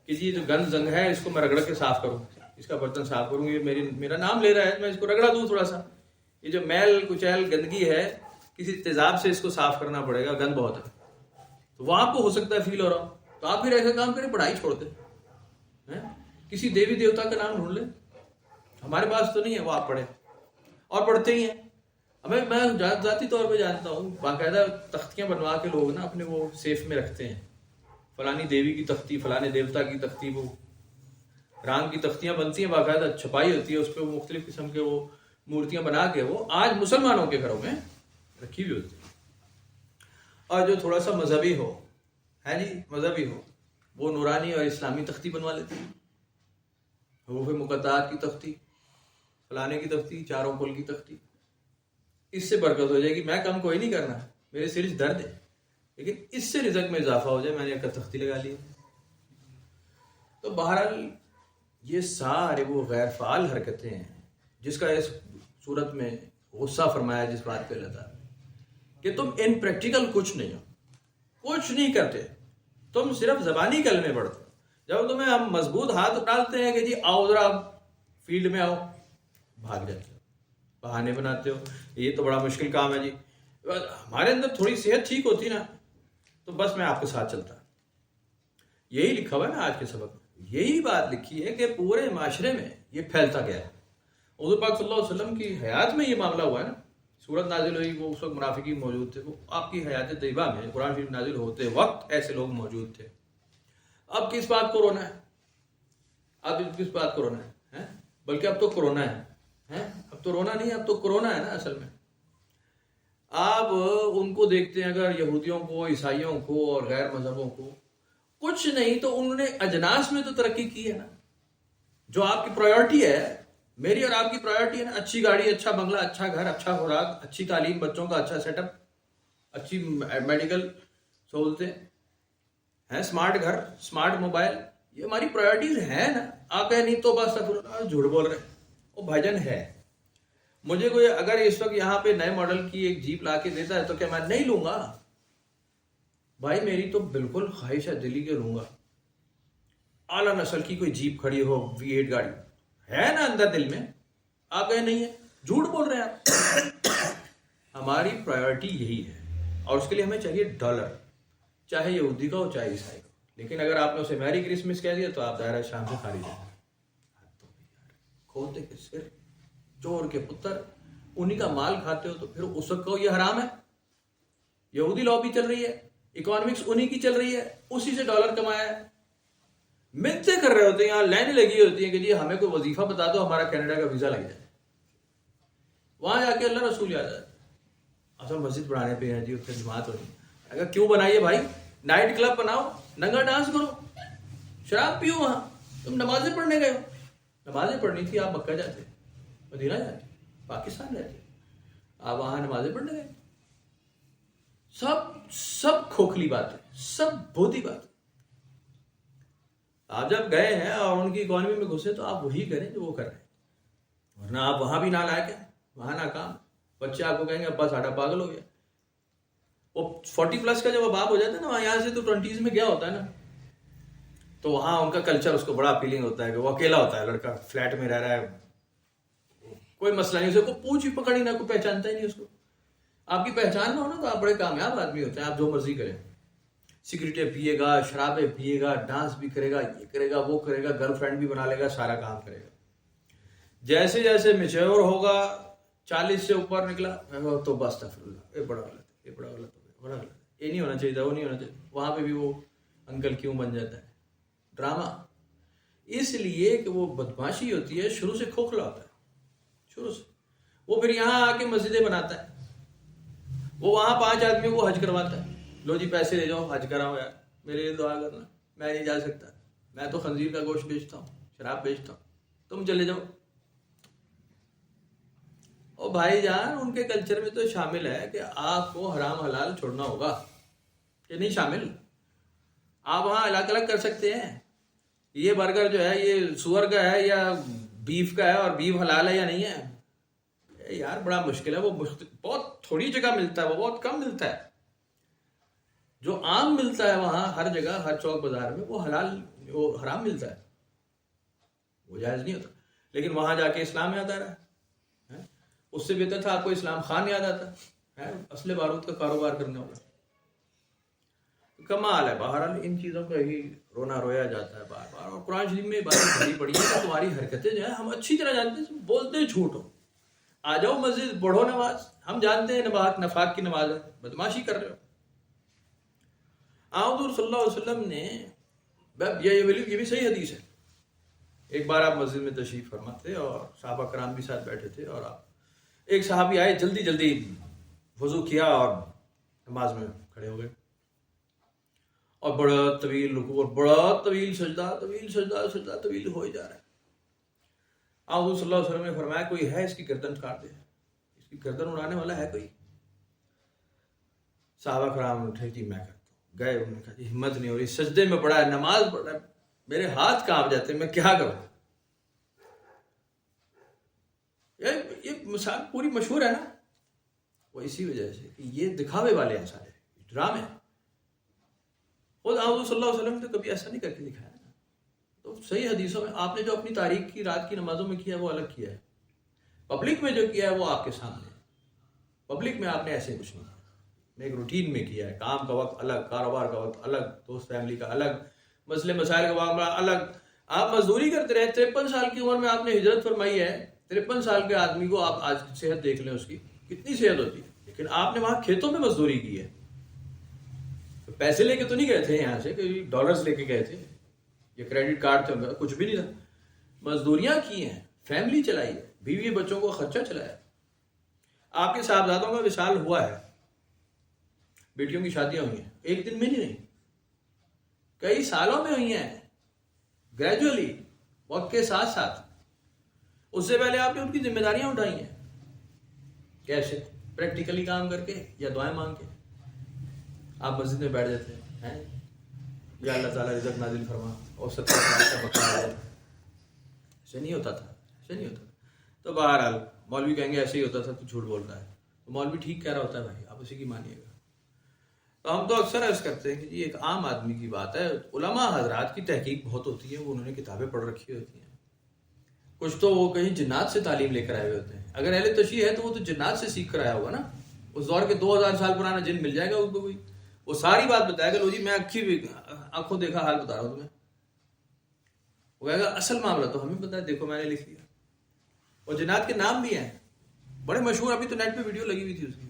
کہ جی جو گند زنگ ہے اس کو میں رگڑ کے صاف کروں، اس کا برتن صاف کروں، یہ میرا نام لے رہا ہے، میں اس کو رگڑا دوں تھوڑا سا. یہ جو میل کچیل گندگی ہے کسی تیزاب سے اس کو صاف کرنا پڑے گا، گند بہت ہے. تو وہ آپ کو ہو سکتا ہے فیل ہو رہا ہو، تو آپ پھر ایسا کام کریں، پڑھائی چھوڑ دیں، کسی دیوی دیوتا کا نام ڈھونڈ لیں. ہمارے پاس تو نہیں ہے، وہ آپ پڑھیں اور پڑھتے ہی ہیں. میں ذاتی طور پہ جانتا ہوں، باقاعدہ تختیاں بنوا کے لوگ نا اپنے وہ سیف میں رکھتے ہیں، فلانی دیوی کی تختی، فلانے دیوتا کی تختی، وہ رام کی تختیاں بنتی ہیں، باقاعدہ چھپائی ہوتی ہے اس پہ، وہ مختلف قسم کے وہ مورتیاں بنا کے وہ آج مسلمانوں کے گھروں میں رکھی ہوئی ہوتی ہے. اور جو تھوڑا سا مذہبی ہو، ہے جی مذہبی ہو، وہ نورانی اور اسلامی تختی بنوا لیتے ہیں، حروف مقطعات کی تختی، فلانے کی تختی، چاروں کل کی تختی. اس سے برکت ہو جائے گی. میں کم کوئی نہیں کرنا، میرے سرج درد ہے، لیکن اس سے رزق میں اضافہ ہو جائے، میں نے ایک تختی لگا لی. تو بہرحال یہ سارے وہ غیر فعال حرکتیں ہیں جس کا اس صورت میں غصہ فرمایا جس بات پہ اللہ تعالیٰ کہ تم ان پریکٹیکل کچھ نہیں ہو، کچھ نہیں کرتے، تم صرف زبانی کلمے پڑھتے ہو. جب تمہیں ہم مضبوط ہاتھ ڈالتے ہیں کہ جی آؤ ذرا فیلڈ میں آؤ، بھاگ جاتے ہو، بہانے بناتے ہو، یہ تو بڑا مشکل کام ہے جی. ہمارے اندر تھوڑی صحت ٹھیک ہوتی نا تو بس میں آپ کے ساتھ چلتا. یہی لکھا ہوا ہے نا آج کے سبق میں، یہی بات لکھی ہے کہ پورے معاشرے میں یہ پھیلتا گیا ہے. حضور پاک صلی اللہ علیہ وسلم کی حیات میں یہ معاملہ ہوا ہے نا. سورت نازل ہوئی، وہ اس وقت منافقین موجود تھے، وہ آپ کی حیات طیبہ میں قرآن شریف نازل ہوتے وقت ایسے لوگ موجود تھے. اب کس بات کو رونا ہے؟ اب کس بات کو رونا ہے؟ بلکہ اب تو کرونا ہے، اب تو رونا نہیں، اب تو کرونا ہے نا اصل میں. آپ ان کو دیکھتے ہیں، اگر یہودیوں کو، عیسائیوں کو اور غیر مذہبوں کو، کچھ نہیں تو انہوں نے اجناس میں تو ترقی کی ہے نا. جو آپ کی پرائیورٹی ہے، میری اور آپ کی پرائیورٹی ہے نا، اچھی گاڑی، اچھا بنگلہ، اچھا گھر، اچھا خوراک، اچھی تعلیم، بچوں کا اچھا سیٹ اپ، اچھی میڈیکل سہولتیں ہیں، اسمارٹ گھر، اسمارٹ موبائل، یہ ہماری پرائیورٹیز ہیں نا. آپ کہیں نہیں تو بس جھوٹ بول رہے ہیں. وہ بھجن ہے. مجھے کوئی اگر اس وقت یہاں پہ نئے ماڈل کی ایک جیپ لا کے دیتا ہے تو کیا میں نہیں لوں گا؟ بھائی میری تو بالکل خواہش ہے دلی کے لوں گا. اعلیٰ نسل کی کوئی جیپ کھڑی ہو، V8 گاڑی ہے نا اندر دل میں. آپ کہیں نہیں ہے، جھوٹ بول رہے ہیں آپ. ہماری پرائیورٹی یہی ہے اور اس کے لیے ہمیں چاہیے ڈالر، چاہے یہودی کا ہو چاہے عیسائی کا. لیکن اگر آپ نے اسے میری کرسمس کہہ دیا تو آپ دائرہ شام سے خارج ہیں. کھوتے کے سر، چور کے پتر، انہی کا مال کھاتے ہو تو پھر اس وقت کو یہ حرام ہے. یہودی لابی چل رہی ہے، اکانومکس انہی کی چل رہی ہے، اسی سے ڈالر کمایا ہے. منتیں کر رہے ہوتے ہیں، یہاں لائنیں لگی ہوتی ہیں کہ جی ہمیں کوئی وظیفہ بتا دو، ہمارا کینیڈا کا ویزا لگ جائے. وہاں جا کے اللہ رسول یاد آتا ہے. اصل مسجد بنانے پہ ہیں جی، اس سے جماعت ہو رہی ہے. اگر کیوں بنائیے بھائی، نائٹ کلب بناؤ، ننگا ڈانس کرو، شراب پیو. وہاں تم نمازیں پڑھنے گئے ہو، نمازیں پڑھنی تھی آپ مکہ جاتے، مدینہ جاتے، پاکستان جاتے، آپ وہاں نمازیں پڑھنے گئے. سب کھوکھلی بات ہے، سب بھوتی بات ہے. آپ جب گئے ہیں اور ان کی اکانومی میں گھسے تو آپ وہی کریں جو وہ کر رہے ہیں، ورنہ آپ وہاں بھی نہ لائق ہیں، وہاں ناکام. بچے آپ کو کہیں گے ابا ساڈا پاگل ہو گیا. وہ 40+ کا جب باپ ہو جاتا ہے نا، وہاں یہاں سے تو 20s میں گیا ہوتا ہے نا، تو وہاں ان کا کلچر اس کو بڑا اپیلنگ ہوتا ہے کہ وہ اکیلا ہوتا ہے، لڑکا فلیٹ میں رہ رہا ہے، کوئی مسئلہ نہیں، اسے کوئی پوچھ ہی پکڑی نہ، کوئی پہچانتا ہی نہیں اس کو. آپ کی پہچان نہ ہو نا تو آپ بڑے کامیاب آدمی ہوتے ہیں. آپ جو مرضی کریں، سگریٹیں پیے گا، شرابیں پیے گا، ڈانس بھی کرے گا، یہ کرے گا، وہ کرے گا، گرل فرینڈ بھی بنا لے گا، سارا کام کرے گا. جیسے جیسے میچور ہوگا، 40 سے اوپر نکلا تو بس استغفر اللہ، یہ بڑا غلط ہے، یہ بڑا غلط ہے، بڑا غلط ہے، یہ نہیں ہونا چاہیے تھا، وہ نہیں ہونا چاہیے. وہاں پہ بھی وہ انکل کیوں بن جاتا ہے، ڈرامہ. اس لیے کہ وہ بدماشی ہوتی ہے، شروع سے کھوکھلا ہوتا ہے، شروع سے. وہ پھر یہاں آ کے مسجدیں بناتا ہے، وہ وہاں 5 آدمیوں کو حج کرواتا ہے. لو جی پیسے لے جاؤ، حج کراؤ یار، میرے لیے دعا کرنا، میں نہیں جا سکتا، میں تو خنزیر کا گوشت بیچتا ہوں، شراب بیچتا ہوں، تم چلے جاؤ. اور بھائی جان ان کے کلچر میں تو شامل ہے کہ آپ کو حرام حلال چھوڑنا ہوگا، کہ نہیں شامل؟ آپ وہاں الگ الگ کر سکتے ہیں، یہ برگر جو ہے یہ سور کا ہے یا بیف کا ہے اور بیف حلال ہے یا نہیں ہے؟ یار بڑا مشکل ہے، وہ بہت تھوڑی جگہ ملتا ہے، وہ بہت کم ملتا ہے۔ جو عام ملتا ہے وہاں ہر جگہ ہر چوک بازار میں وہ حلال، وہ حرام ملتا ہے، وہ جائز نہیں ہوتا۔ لیکن وہاں جا کے اسلام یاد آ رہا ہے۔ اس سے بہتر تھا آپ کو اسلام خان یاد آتا ہے، اصل بارود کا کاروبار کرنے والا۔ کمال ہے، بہرحال ان چیزوں کا ہی رونا رویا جاتا ہے بار بار۔ اور قرآن شریف میں باتیں بھری پڑی ہے کہ تمہاری حرکتیں جو ہیں ہم اچھی طرح جانتے ہیں، بولتے جھوٹ ہو، آ جاؤ مسجد پڑھو نماز، ہم جانتے ہیں نفاق کی نماز ہے، بدماشی کر رہے ہو۔ حضور صلی اللہ علیہ وسلم نے یہ بھی صحیح حدیث ہے۔ ایک بار آپ مسجد میں تشریف فرما تھے اور صحابہ کرام بھی ساتھ بیٹھے تھے، اور ایک صحابی آئے، جلدی جلدی وضو کیا اور نماز میں کھڑے ہو گئے، اور بڑا طویل رکوع اور بڑا طویل سجدہ، سجدہ طویل ہو ہی جا رہا ہے۔ حضور صلی اللہ علیہ وسلم نے فرمایا کوئی ہے اس کی گردن کاٹ دے، اس کی گردن اڑانے والا ہے کوئی؟ صحابہ کرام اٹھے، جی میں کرتا ہوں۔ گئے، انہوں نے کہا جی ہمت نہیں ہو رہی، سجدے میں پڑا ہے، نماز پڑھ رہا ہے، میرے ہاتھ کانپ جاتے ہیں، میں کیا کروں؟ یہ مثال پوری مشہور ہے نا، وہ اسی وجہ سے کہ یہ دکھاوے والے ہیں، سارے ڈرامے ہیں۔ خود حضور صلی اللہ علیہ وسلم نے کبھی ایسا نہیں کر کے دکھایا نا۔ تو صحیح حدیثوں میں آپ نے جو اپنی تاریخ کی رات کی نمازوں میں کیا ہے وہ الگ کیا ہے، پبلک میں جو کیا ہے وہ آپ کے سامنے ہے۔ پبلک میں آپ نے ایسے کچھ نہیں کیا، ایک روٹین میں کیا ہے، کام کا وقت الگ، کاروبار کا وقت الگ، دوست فیملی کا الگ، مسئلے مسائل کا معاملہ الگ۔ آپ مزدوری کرتے رہے، 53 سال کی عمر میں آپ نے ہجرت فرمائی ہے۔ 53 سال کے آدمی کو آپ آج صحت دیکھ لیں، اس کی کتنی صحت ہوتی ہے، لیکن آپ نے وہاں کھیتوں میں مزدوری کی ہے۔ پیسے لے کے تو نہیں گئے تھے یہاں سے، کہ ڈالرز لے کے گئے تھے یا کریڈٹ کارڈ تھے ان کا، کچھ بھی نہیں تھا۔ مزدوریاں کی ہیں، فیملی چلائی ہے، بیوی بچوں کو خرچہ چلایا۔ آپ کے صاحبزادوں کا وصال ہوا ہے، بیٹیوں کی شادیاں ہوئی ہیں، ایک دن میں نہیں، کئی سالوں میں ہوئی ہیں، گریجولی، وقت کے ساتھ ساتھ۔ اس سے پہلے آپ نے ان کی ذمہ داریاں اٹھائی ہیں، کیسے؟ پریکٹیکلی کام کر کے یا دعائیں مانگ کے۔ آپ مسجد میں بیٹھ جاتے ہیں، یا اللہ تعالیٰ رزق نازل فرما، اور 70 سال کا بقا ہے، ایسے نہیں ہوتا تھا، ایسے نہیں ہوتا تھا۔ تو بہرحال مولوی کہیں گے ایسے ہی ہوتا تھا تو جھوٹ بول رہا ہے، تو مولوی ٹھیک کہہ رہا ہوتا ہے بھائی، آپ اسی کی مانیے گا۔ تو ہم تو اکثر عرض کرتے ہیں کہ جی ایک عام آدمی کی بات ہے، علماء حضرات کی تحقیق بہت ہوتی ہے، وہ انہوں نے کتابیں پڑھ رکھی ہوتی ہیں، کچھ تو وہ کہیں جنات سے تعلیم لے کر آئے ہوئے ہوتے ہیں۔ اگر اہل تشیع ہے تو وہ تو جنات سے سیکھ کر آیا ہوگا نا، اس دور کے 2000 سال پرانا جن مل جائے گا اس کو، کوئی وہ ساری بات بتائے گا، لو جی میں آنکھوں دیکھا حال بتا رہا ہوں تمہیں، وہ کہے گا اصل معاملہ تو ہمیں پتا ہے، دیکھو میں نے لکھ لیا۔ اور جنات کے نام بھی ہیں بڑے مشہور، ابھی تو نیٹ پہ ویڈیو لگی ہوئی تھی اس کی،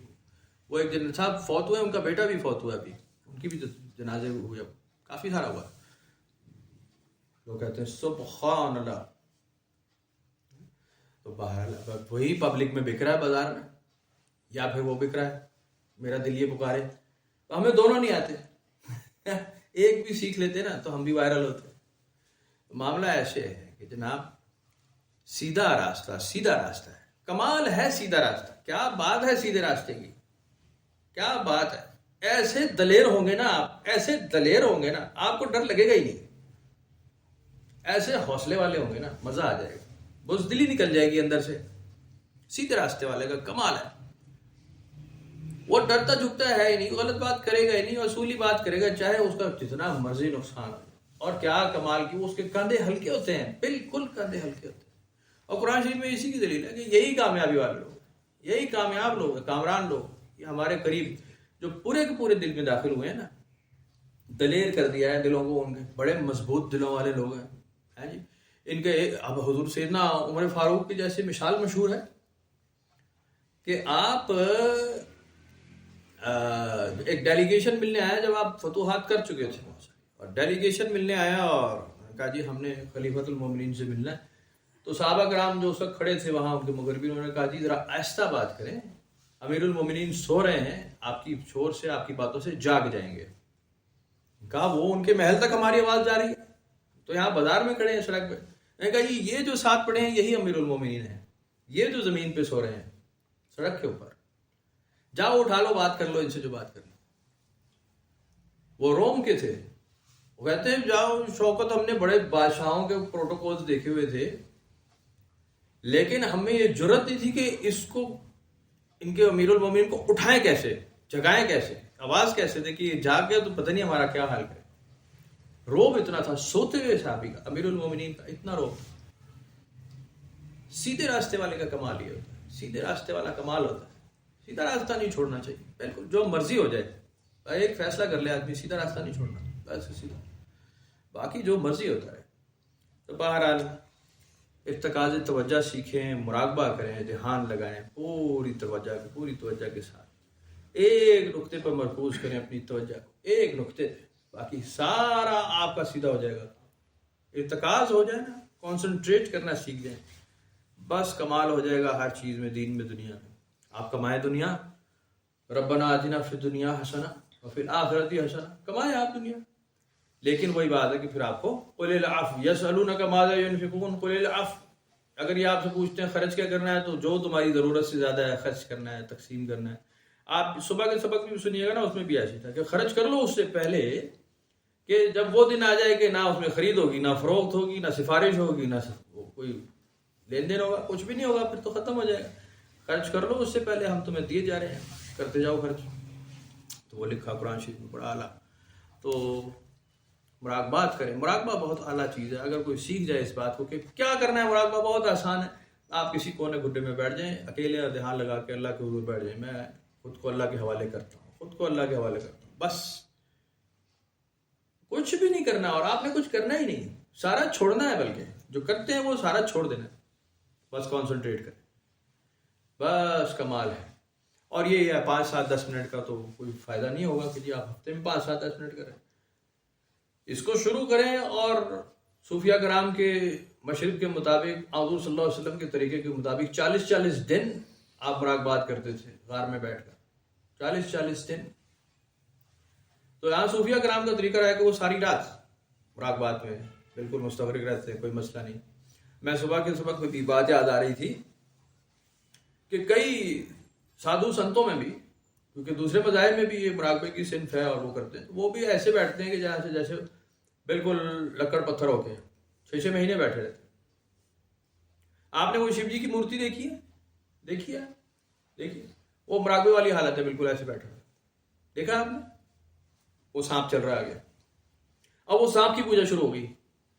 وہ ایک جنات صاحب فوت ہوئے، ان کا بیٹا بھی فوت ہوا ابھی، ان کی بھی جنازے ہوئے، کافی سارا ہوا۔ لوگ کہتے ہیں سبحان اللہ۔ تو بہرحال وہی پبلک میں بک رہا ہے، بازار میں، یا پھر وہ بک رہا ہے، میرا دل یہ پکارے، تو ہمیں دونوں نہیں آتے، ایک بھی سیکھ لیتے نا تو ہم بھی وائرل ہوتے۔ معاملہ ایسے ہے کہ جناب سیدھا راستہ، سیدھا راستہ ہے، کمال ہے سیدھا راستہ، کیا بات ہے سیدھے راستے کی، کیا بات ہے۔ ایسے دلیر ہوں گے نا آپ، ایسے دلیر ہوں گے نا، آپ کو ڈر لگے گا ہی نہیں، ایسے حوصلے والے ہوں گے نا، مزہ آ جائے گا، بزدلی نکل جائے گی اندر سے۔ سیدھے راستے والے کا کمال ہے، وہ ڈرتا جھکتا ہے ہی نہیں، غلط بات کرے گا ہی نہیں، اصولی بات کرے گا، چاہے اس کا جتنا مرضی نقصان ہو۔ اور کیا کمال کی، اس کے کندھے ہلکے ہوتے ہیں، بالکل کندھے ہلکے ہوتے ہیں۔ اور قرآن شریف میں اسی کی دلیل ہے کہ یہی کامیابی والے لوگ، یہی کامیاب لوگ ہیں، کامران لوگ، یہ ہمارے قریب جو پورے کے پورے دل میں داخل ہوئے ہیں نا، دلیر کر دیا ہے دلوں کو، ان کے بڑے مضبوط دلوں والے لوگ ہیں جی۔ ان کے اب حضور سیدنا عمر فاروق کی جیسے مثال مشہور ہے کہ آپ ایک ڈیلیگیشن ملنے آیا، جب آپ فتوحات کر چکے تھے بہت سارے، اور ڈیلیگیشن ملنے آیا اور کہا جی ہم نے خلیفۃ المومنین سے ملنا ہے، تو صحابہ کرام جو اس وقت کھڑے تھے وہاں ان کے مغربی، انہوں نے کہا جی ذرا آہستہ بات کریں، امیر المومنین سو رہے ہیں، آپ کی شور سے، آپ کی باتوں سے جاگ جائیں گے۔ کہا وہ ان کے محل تک ہماری آواز جا رہی ہے، تو یہاں بازار میں کھڑے ہیں سڑک پہ۔ میں نے کہا جی یہ جو ساتھ پڑے ہیں یہی امیر المومنین ہیں، یہ جو زمین پہ سو رہے ہیں سڑک کے اوپر، جاؤ اٹھا لو، بات کر لو ان سے جو بات کرنی۔ وہ روم کے تھے، وہ کہتے ہیں جاؤ شوکت، ہم نے بڑے بادشاہوں کے پروٹوکولز دیکھے ہوئے تھے، لیکن ہمیں یہ جرت نہیں تھی کہ اس کو، ان کے امیر المومنین کو اٹھائیں کیسے، جگائیں کیسے، آواز کیسے دے کہ یہ جاگ گیا تو پتہ نہیں ہمارا کیا حال کرے۔ روب اتنا تھا سوتے ہوئے صحابی کا، امیر المومنین کا اتنا روب۔ سیدھے راستے والے کا کمال یہ ہوتا ہے، سیدھے راستے والا کمال ہوتا ہے، سیدھا راستہ نہیں چھوڑنا چاہیے، بالکل جو مرضی ہو جائے، ایک فیصلہ کر لے آدمی سیدھا راستہ نہیں چھوڑنا، بس سیدھا، باقی جو مرضی ہوتا ہے۔ تو بہرحال ارتکاز توجہ سیکھیں، مراقبہ کریں، دھیان لگائیں پوری توجہ کے ساتھ، ایک نقطے پر مرکوز کریں اپنی توجہ کو، ایک نقطے پہ، باقی سارا آپ کا سیدھا ہو جائے گا۔ ارتکاز ہو جائے نا، کانسنٹریٹ کرنا سیکھ جائیں، بس کمال ہو جائے گا ہر چیز میں، دین میں، دنیا میں۔ آپ کمائیں دنیا، ربنا آتنا فی الدنیا حسنہ وفی الآخرۃ حسنہ، کمائیں آپ دنیا، لیکن وہی بات ہے کہ پھر آپ کو قل العفو یسألونک ماذا ینفقون قل العفو، اگر یہ آپ سے پوچھتے ہیں خرچ کیا کرنا ہے، تو جو تمہاری ضرورت سے زیادہ ہے خرچ کرنا ہے، تقسیم کرنا ہے۔ آپ صبح کے سبق بھی سنیے گا نا، اس میں بھی ایسے تھا کہ خرچ کر لو اس سے پہلے کہ جب وہ دن آ جائے کہ نہ اس میں خرید ہوگی، نہ فروخت ہوگی، نہ سفارش ہوگی، نہ کوئی لین دین ہوگا، کچھ بھی نہیں ہوگا، پھر تو ختم ہو جائے گا۔ خرچ کر لو اس سے پہلے، ہم تمہیں دیے جا رہے ہیں، کرتے جاؤ خرچ۔ تو وہ لکھا قرآن شریف میں بڑا اعلیٰ۔ تو مراقبات کریں، مراقبہ بہت اعلیٰ چیز ہے۔ اگر کوئی سیکھ جائے اس بات کو کہ کیا کرنا ہے، مراقبہ بہت آسان ہے۔ آپ کسی کونے گڈھے میں بیٹھ جائیں، اکیلے اور دھیان لگا کے اللہ کے حضور بیٹھ جائیں، میں خود کو اللہ کے حوالے کرتا ہوں، خود کو اللہ کے حوالے کرتا ہوں، بس کچھ بھی نہیں کرنا، اور آپ نے کچھ کرنا ہی نہیں، سارا چھوڑنا ہے، بلکہ جو کرتے ہیں وہ سارا چھوڑ دینا ہے، بس کانسنٹریٹ کریں، بس کمال ہے۔ اور یہ 5 7 10 منٹ کا تو کوئی فائدہ نہیں ہوگا کہ جی آپ ہفتے میں 5 7 10 منٹ کریں، اس کو شروع کریں۔ اور صوفیہ کرام کے مشرب کے مطابق، حضور صلی اللہ علیہ وسلم کے طریقے کے مطابق 40 دن آپ مراقبات کرتے تھے غار میں بیٹھ کر، 40 دن۔ تو یہاں صوفیہ کرام کا طریقہ ہے کہ وہ ساری رات مراقبات میں بالکل مستغرق رہتے ہیں، کوئی مسئلہ نہیں۔ میں صبح کے سبق میں بھی بات یاد آ رہی تھی کہ کئی سادھو سنتوں میں بھی، کیونکہ دوسرے مذاہب میں بھی یہ مراقبے کی صنف ہے اور وہ کرتے ہیں، تو وہ بھی ایسے بیٹھتے ہیں کہ جیسے بالکل لکڑ پتھر ہو کے 6 مہینے بیٹھے رہتے ہیں۔ آپ نے وہ شیو جی کی مورتی دیکھی ہے؟ دیکھیے وہ مراقبے والی حالت ہے، بالکل ایسے بیٹھا ہے، دیکھا آپ نے؟ وہ سانپ چل رہا ہے آگے، اب وہ سانپ کی پوجا شروع ہو گئی۔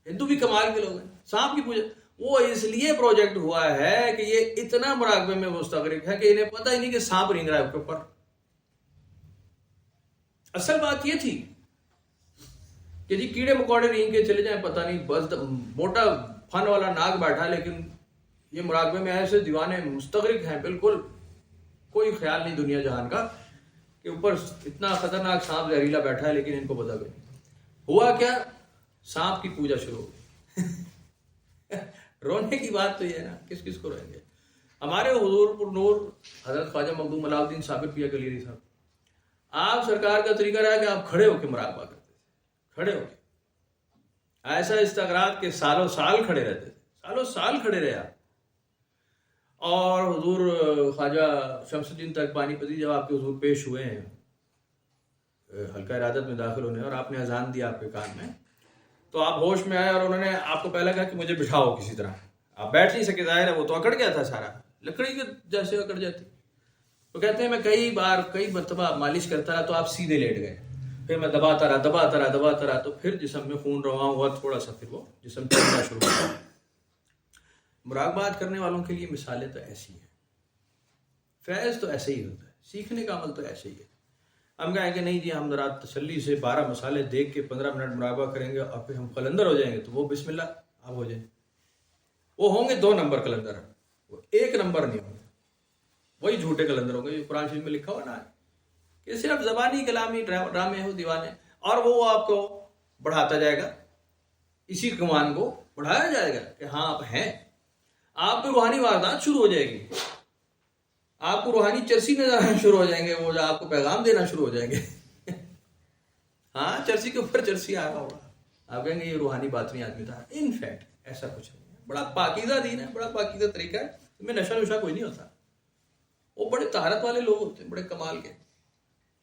ہندو بھی کمال کے لوگ ہیں، سانپ کی پوجا وہ اس لیے پروجیکٹ ہوا ہے کہ یہ اتنا مراقبے میں مستغرق ہے کہ انہیں پتہ ہی نہیں کہ سانپ رینگ رہا ہے اس کے اوپر۔ اصل بات یہ تھی کہ جی کیڑے مکوڑے رینگ کے چلے جائیں، پتہ نہیں، بس موٹا فن والا ناگ بیٹھا، لیکن یہ مراقبے میں ایسے دیوانے مستغرق ہیں، بالکل کوئی خیال نہیں دنیا جہان کا کہ اوپر اتنا خطرناک سانپ زہریلا بیٹھا ہے، لیکن ان کو پتہ نہیں۔ ہوا کیا؟ سانپ کی پوجا شروع ہو گئی۔ رونے کی بات تو یہ ہے نا، کس کس کو روئیں گے؟ ہمارے حضور پر نور حضرت خواجہ مخدوم علاء الدین ثابت پیر کلیری صاحب، آپ سرکار کا طریقہ رہا کہ آپ کھڑے ہو کے مراقبہ کرتے تھے، کھڑے ہو کے، ایسا استغراق کے سالوں سال کھڑے رہتے تھے، سالوں سال کھڑے رہے آپ۔ اور حضور خواجہ شمس الدین ترکمانی پتی جب آپ کے حضور پیش ہوئے ہیں حلقہ ارادت میں داخل ہونے، اور آپ نے اذان دی آپ کے کان میں، تو آپ ہوش میں آئے اور انہوں نے آپ کو پہلا کہا کہ مجھے بٹھاؤ کسی طرح۔ آپ بیٹھ نہیں سکے، ظاہر ہے وہ تو اکڑ گیا تھا، سارا لکڑی کے جیسے اکڑ جاتی۔ تو کہتے ہیں میں کئی مرتبہ مالش کرتا رہا تو آپ سیدھے لیٹ گئے، پھر میں دباتا رہا تو پھر جسم میں خون رواں ہوا تھوڑا سا، پھر وہ جسم چلنا شروع ہوا۔ مراقبات کرنے والوں کے لیے مثالیں تو ایسی ہیں، فیض تو ایسے ہی ہوتا ہے، سیکھنے کا عمل تو ایسے ہی ہے۔ ہم کہیں کہ نہیں جی ہم ذرا تسلی سے 12 مسالے دیکھ کے 15 منٹ مراقبہ کریں گے اور پھر ہم قلندر ہو جائیں گے، تو وہ بسم اللہ آپ ہو جائیں، وہ ہوں گے 2 نمبر قلندر، وہ 1 نمبر نہیں ہوں گے، وہی جھوٹے قلندر ہوں گے۔ جو قرآن شریف میں لکھا ہوا نا کہ صرف زبانی کلامی ڈرامے ہو دیوانے، اور وہ آپ کو بڑھاتا جائے گا، اسی گمان کو بڑھایا جائے گا کہ ہاں آپ ہیں، آپ کو روحانی واردات شروع ہو جائے گی، آپ کو روحانی چرسی نظر آنا شروع ہو جائیں گے، وہ جو آپ کو پیغام دینا شروع ہو جائیں گے۔ ہاں چرسی کے اوپر چرسی آ رہا ہوگا، آپ کہیں گے یہ روحانی باطنی آدمی تھا۔ ان فیکٹ ایسا کچھ نہیں ہے، بڑا پاکیزہ دین ہے، بڑا پاکیزہ طریقہ ہے، اس میں نشہ نشہ کوئی نہیں ہوتا۔ وہ بڑے طہارت والے لوگ ہوتے ہیں، بڑے کمال کے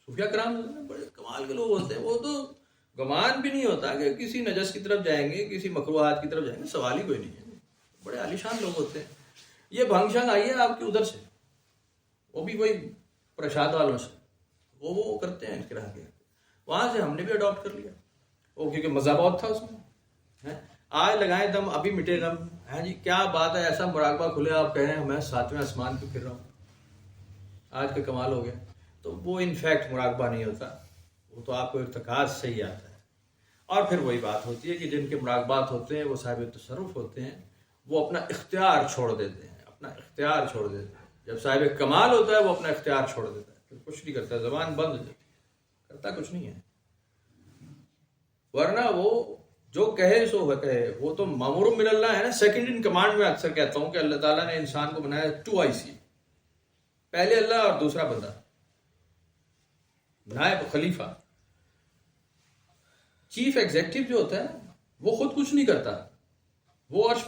صوفیہ کرام بڑے کمال کے لوگ ہوتے ہیں، وہ تو گمان بھی نہیں ہوتا کہ کسی نجس کی طرف جائیں گے، کسی مکروہات کی طرف جائیں گے، سوال ہی کوئی نہیں ہے. بڑے عالیشان لوگ ہوتے ہیں. یہ بھنگ شنگ آئی ہے آپ کی ادھر سے، وہ بھی کوئی پرشاد والوں سے، وہ کرتے ہیں انقرا کے، وہاں سے ہم نے بھی اڈاپٹ کر لیا وہ، کیونکہ مزہ بہت تھا اس میں. آج لگائیں دم ابھی مٹے غم. ہاں جی کیا بات ہے، ایسا مراقبہ کھلے آپ کہہ رہے ہیں میں 7ویں آسمان پہ پھر رہا ہوں، آج کا کمال ہو گیا. تو وہ انفیکٹ مراقبہ نہیں ہوتا، وہ تو آپ کو ارتکاز سے ہی آتا ہے. اور پھر وہی بات ہوتی ہے کہ جن کے مراقبات ہوتے ہیں وہ صاحب تصرف ہوتے ہیں، وہ اپنا اختیار چھوڑ دیتے ہیں، اپنا اختیار چھوڑ دیتے ہیں. جب صاحب کمال ہوتا ہے وہ اپنا اختیار چھوڑ دیتا ہے، پھر کچھ نہیں کرتا، زبان بند ہو جاتی، کرتا کچھ نہیں ہے. ورنہ وہ جو کہے سو کہے، وہ تو مامور من اللہ ہے نا. سیکنڈ ان کمانڈ میں اکثر کہتا ہوں کہ اللہ تعالیٰ نے انسان کو بنایا 2 پہلے اللہ اور دوسرا بندہ، نائب خلیفہ. چیف ایگزیکٹو جو ہوتا ہے وہ خود کچھ نہیں کرتا، وہ عرش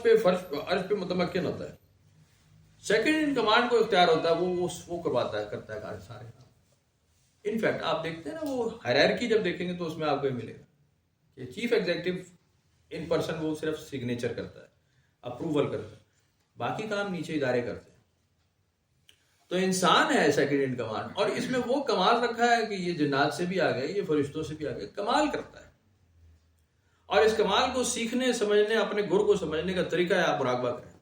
پہ متمکن ہوتا ہے. سیکنڈ ان کمانڈ کو اختیار ہوتا ہے، وہ کرواتا ہے، کرتا ہے سارے کام. انفیکٹ آپ دیکھتے ہیں نا وہ ہائرارکی جب دیکھیں گے تو اس میں آپ کو یہ ملے گا کہ چیف ایگزیکٹو ان پرسن وہ صرف سگنیچر کرتا ہے، اپروول کرتا ہے، باقی کام نیچے ادارے کرتے ہیں. تو انسان ہے سیکنڈ ان کمانڈ، اور اس میں وہ کمال رکھا ہے کہ یہ جنات سے بھی آ گئے، یہ فرشتوں سے بھی آ گئے، کمال کرتا ہے. اور اس کمال کو سیکھنے سمجھنے، اپنے گر کو سمجھنے کا طریقہ ہے آپ مراقبہ کریں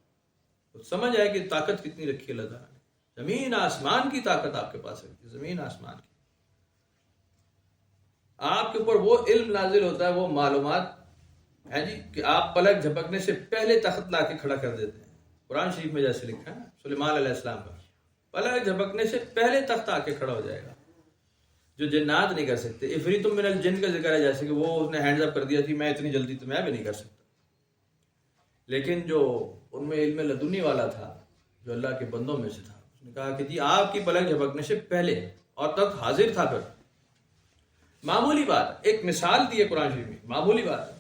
تو سمجھ آئے کہ طاقت کتنی رکھی اللہ تعالیٰ نے. زمین آسمان کی طاقت آپ کے پاس رکھی، زمین آسمان کی. آپ کے اوپر وہ علم نازل ہوتا ہے، وہ معلومات ہے جی کہ آپ پلک جھپکنے سے پہلے تخت لا کے کھڑا کر دیتے ہیں. قرآن شریف میں جیسے لکھا ہے سلیمان علیہ السلام کا، پلک جھپکنے سے پہلے تخت آ کے کھڑا ہو جائے گا، جو جنات نہیں کر سکتے. عفریت من الجن کا ذکر ہے، جیسے کہ وہ اس نے ہینڈز اپ کر دیا تھی میں اتنی جلدی تو میں بھی نہیں کر سکتا. لیکن جو ان میں علم لدنی والا تھا، جو اللہ کے بندوں میں سے تھا، اس نے کہا کہ جی آپ کی پلک جھپکنے سے پہلے، اور تخت حاضر تھا. پھر معمولی بات، ایک مثال دی ہے قرآن شریف میں، معمولی بات ہے.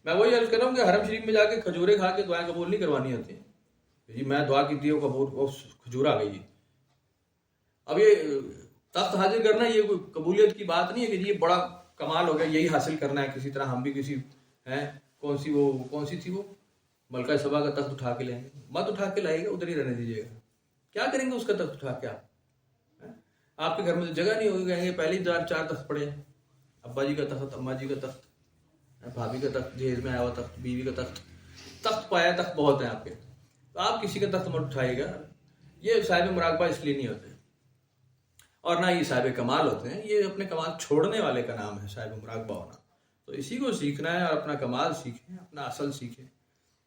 میں وہی عرض کر رہا ہوں کہ حرم شریف میں جا کے کھجورے کھا کے دعائیں قبول نہیں کروانی ہوتی ہیں. جی میں دعا کی تھی وہ قبول، کھجور آ گئی. اب یہ تخت حاضر کرنا یہ کوئی قبولیت کی بات نہیں ہے کہ جی یہ بڑا کمال ہو گیا، یہی حاصل کرنا ہے کسی طرح. ہم بھی کسی ہیں کون سی تھی وہ ملکہ سبا کا تخت اٹھا کے لائیں گے. مت اٹھا کے لائے گا، ادھر ہی رہنے دیجیے گا. کیا کریں گے اس کا تخت اٹھا کے؟ آپ کے گھر میں تو جگہ نہیں ہوگی، کہیں گے پہلی 4 تخت پڑے ہیں، ابا جی کا تخت، اماں جی کا تخت، بھابھی کا تخت، جہیز میں آیا ہوا تخت، بیوی کا تخت پایا، تخت بہت ہیں آپ کے. تو آپ کسی کا تخت مت اٹھائیے گا. یہ صاحب مراقبہ اس لیے نہیں ہوتے، اور نہ یہ صاحب کمال ہوتے ہیں. یہ اپنے کمال چھوڑنے والے کا نام ہے صاحب مراقبہ ہونا. تو اسی کو سیکھنا ہے اور اپنا کمال سیکھیں، اپنا اصل سیکھیں،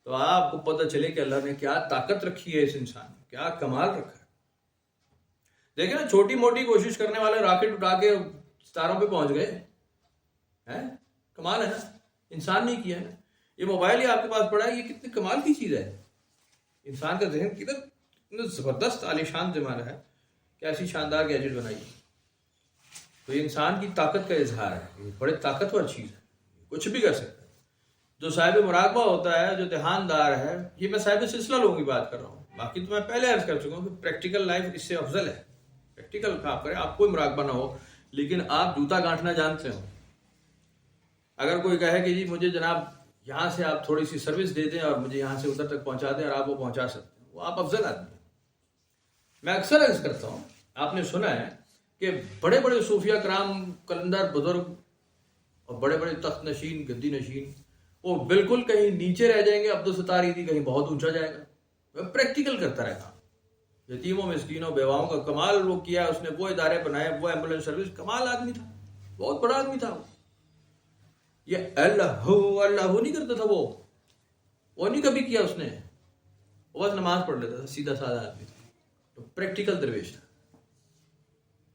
تو آپ کو پتہ چلے کہ اللہ نے کیا طاقت رکھی ہے اس انسان میں، کیا کمال رکھا ہے. دیکھیں نا چھوٹی موٹی کوشش کرنے والے راکٹ اٹھا کے ستاروں پہ پہنچ گئے ہیں، کمال ہے نا. انسان نہیں کیا ہے. یہ موبائل ہی آپ کے پاس پڑا ہے، یہ کتنی کمال کی چیز ہے. انسان کا ذہن کتنا زبردست عالیشان زمانہ ہے کہ ایسی شاندار گیجٹ بنائی. تو یہ انسان کی طاقت کا اظہار ہے، یہ بڑے طاقتور چیز ہے، کچھ بھی کر سکتا ہے. جو صاحب مراقبہ ہوتا ہے، جو دھیاندار ہے، یہ میں صاحب سلسلہ لوگوں کی بات کر رہا ہوں. باقی تو میں پہلے عرض کر چکا ہوں کہ پریکٹیکل لائف اس سے افضل ہے. پریکٹیکل کام کریں، آپ کوئی مراقبہ نہ ہو لیکن آپ جوتا گانٹھنا جانتے ہو. اگر کوئی کہے کہ جی مجھے جناب یہاں سے آپ تھوڑی سی سروس دے دیں اور مجھے یہاں سے ادھر تک پہنچا دیں اور آپ وہ پہنچا سکتے ہیں، وہ آپ افضل آدمی ہیں. میں اکثر عرض کرتا ہوں، آپ نے سنا ہے کہ بڑے بڑے صوفیہ کرام، کلندر بزرگ اور بڑے بڑے تخت نشین، گدی نشین، وہ بالکل کہیں نیچے رہ جائیں گے. عبدالستار ایدھی کہیں بہت اونچا جائے گا. وہ پریکٹیکل کرتا رہتا. یتیموں، مسکینوں، بیواؤں کا کمال وہ کیا اس نے، وہ ادارے بنائے، وہ ایمبولینس سروس، کمال آدمی تھا، بہت بڑا آدمی تھا. یہ اللہ نہیں کرتا تھا، وہ نہیں کبھی کیا اس نے. وہ بس نماز پڑھ لیتا تھا، سیدھا سادہ آدمی تھا. تو پریکٹیکل درویش ہے.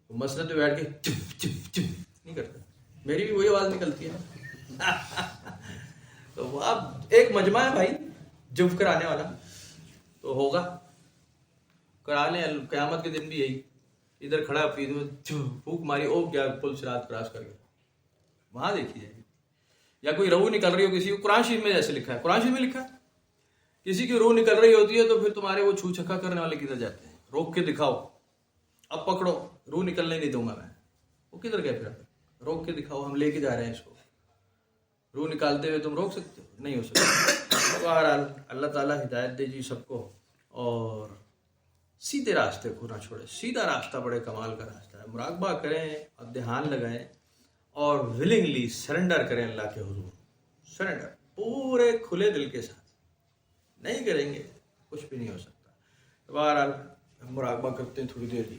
وہ مسجد پہ بیٹھ کے چپ چپ چپ نہیں کرتا. میری بھی وہی آواز نکلتی ہے. تو اب ایک مجمع ہے بھائی جب کرانے والا، تو ہوگا کرا لیں. قیامت کے دن بھی یہی ادھر کھڑا پھونک ماری، او کیا پل صراط کراس کر گیا. وہاں دیکھی جائے گی. یا کوئی روح نکل رہی ہو کسی کو، قرآن شریف میں جیسے لکھا ہے، قرآن شریف میں لکھا ہے کسی کی روح نکل رہی ہوتی ہے تو پھر تمہارے وہ چھو چھکا کرنے والے کدھر جاتے ہیں؟ روک کے دکھاؤ، اب پکڑو، روح نکلنے نہیں دوں گا میں. وہ کدھر گئے؟ پھر روک کے دکھاؤ، ہم لے کے جا رہے ہیں اس کو. روح نکالتے ہوئے تم روک سکتے ہو؟ نہیں ہو سکتا۔ بہرحال اللہ تعالیٰ ہدایت دے جی سب کو، اور سیدھے راستے کو نہ چھوڑے۔ سیدھا راستہ بڑے کمال کا راستہ ہے۔ مراقبہ کریں اور دھیان لگائیں اور ولنگلی سرنڈر کریں اللہ کے حضور، سرنڈر پورے کھلے دل کے ساتھ۔ نہیں کریں گے کچھ بھی نہیں ہو سکتا۔ بہرحال ہم مراقبہ کرتے ہیں تھوڑی دیر ہی۔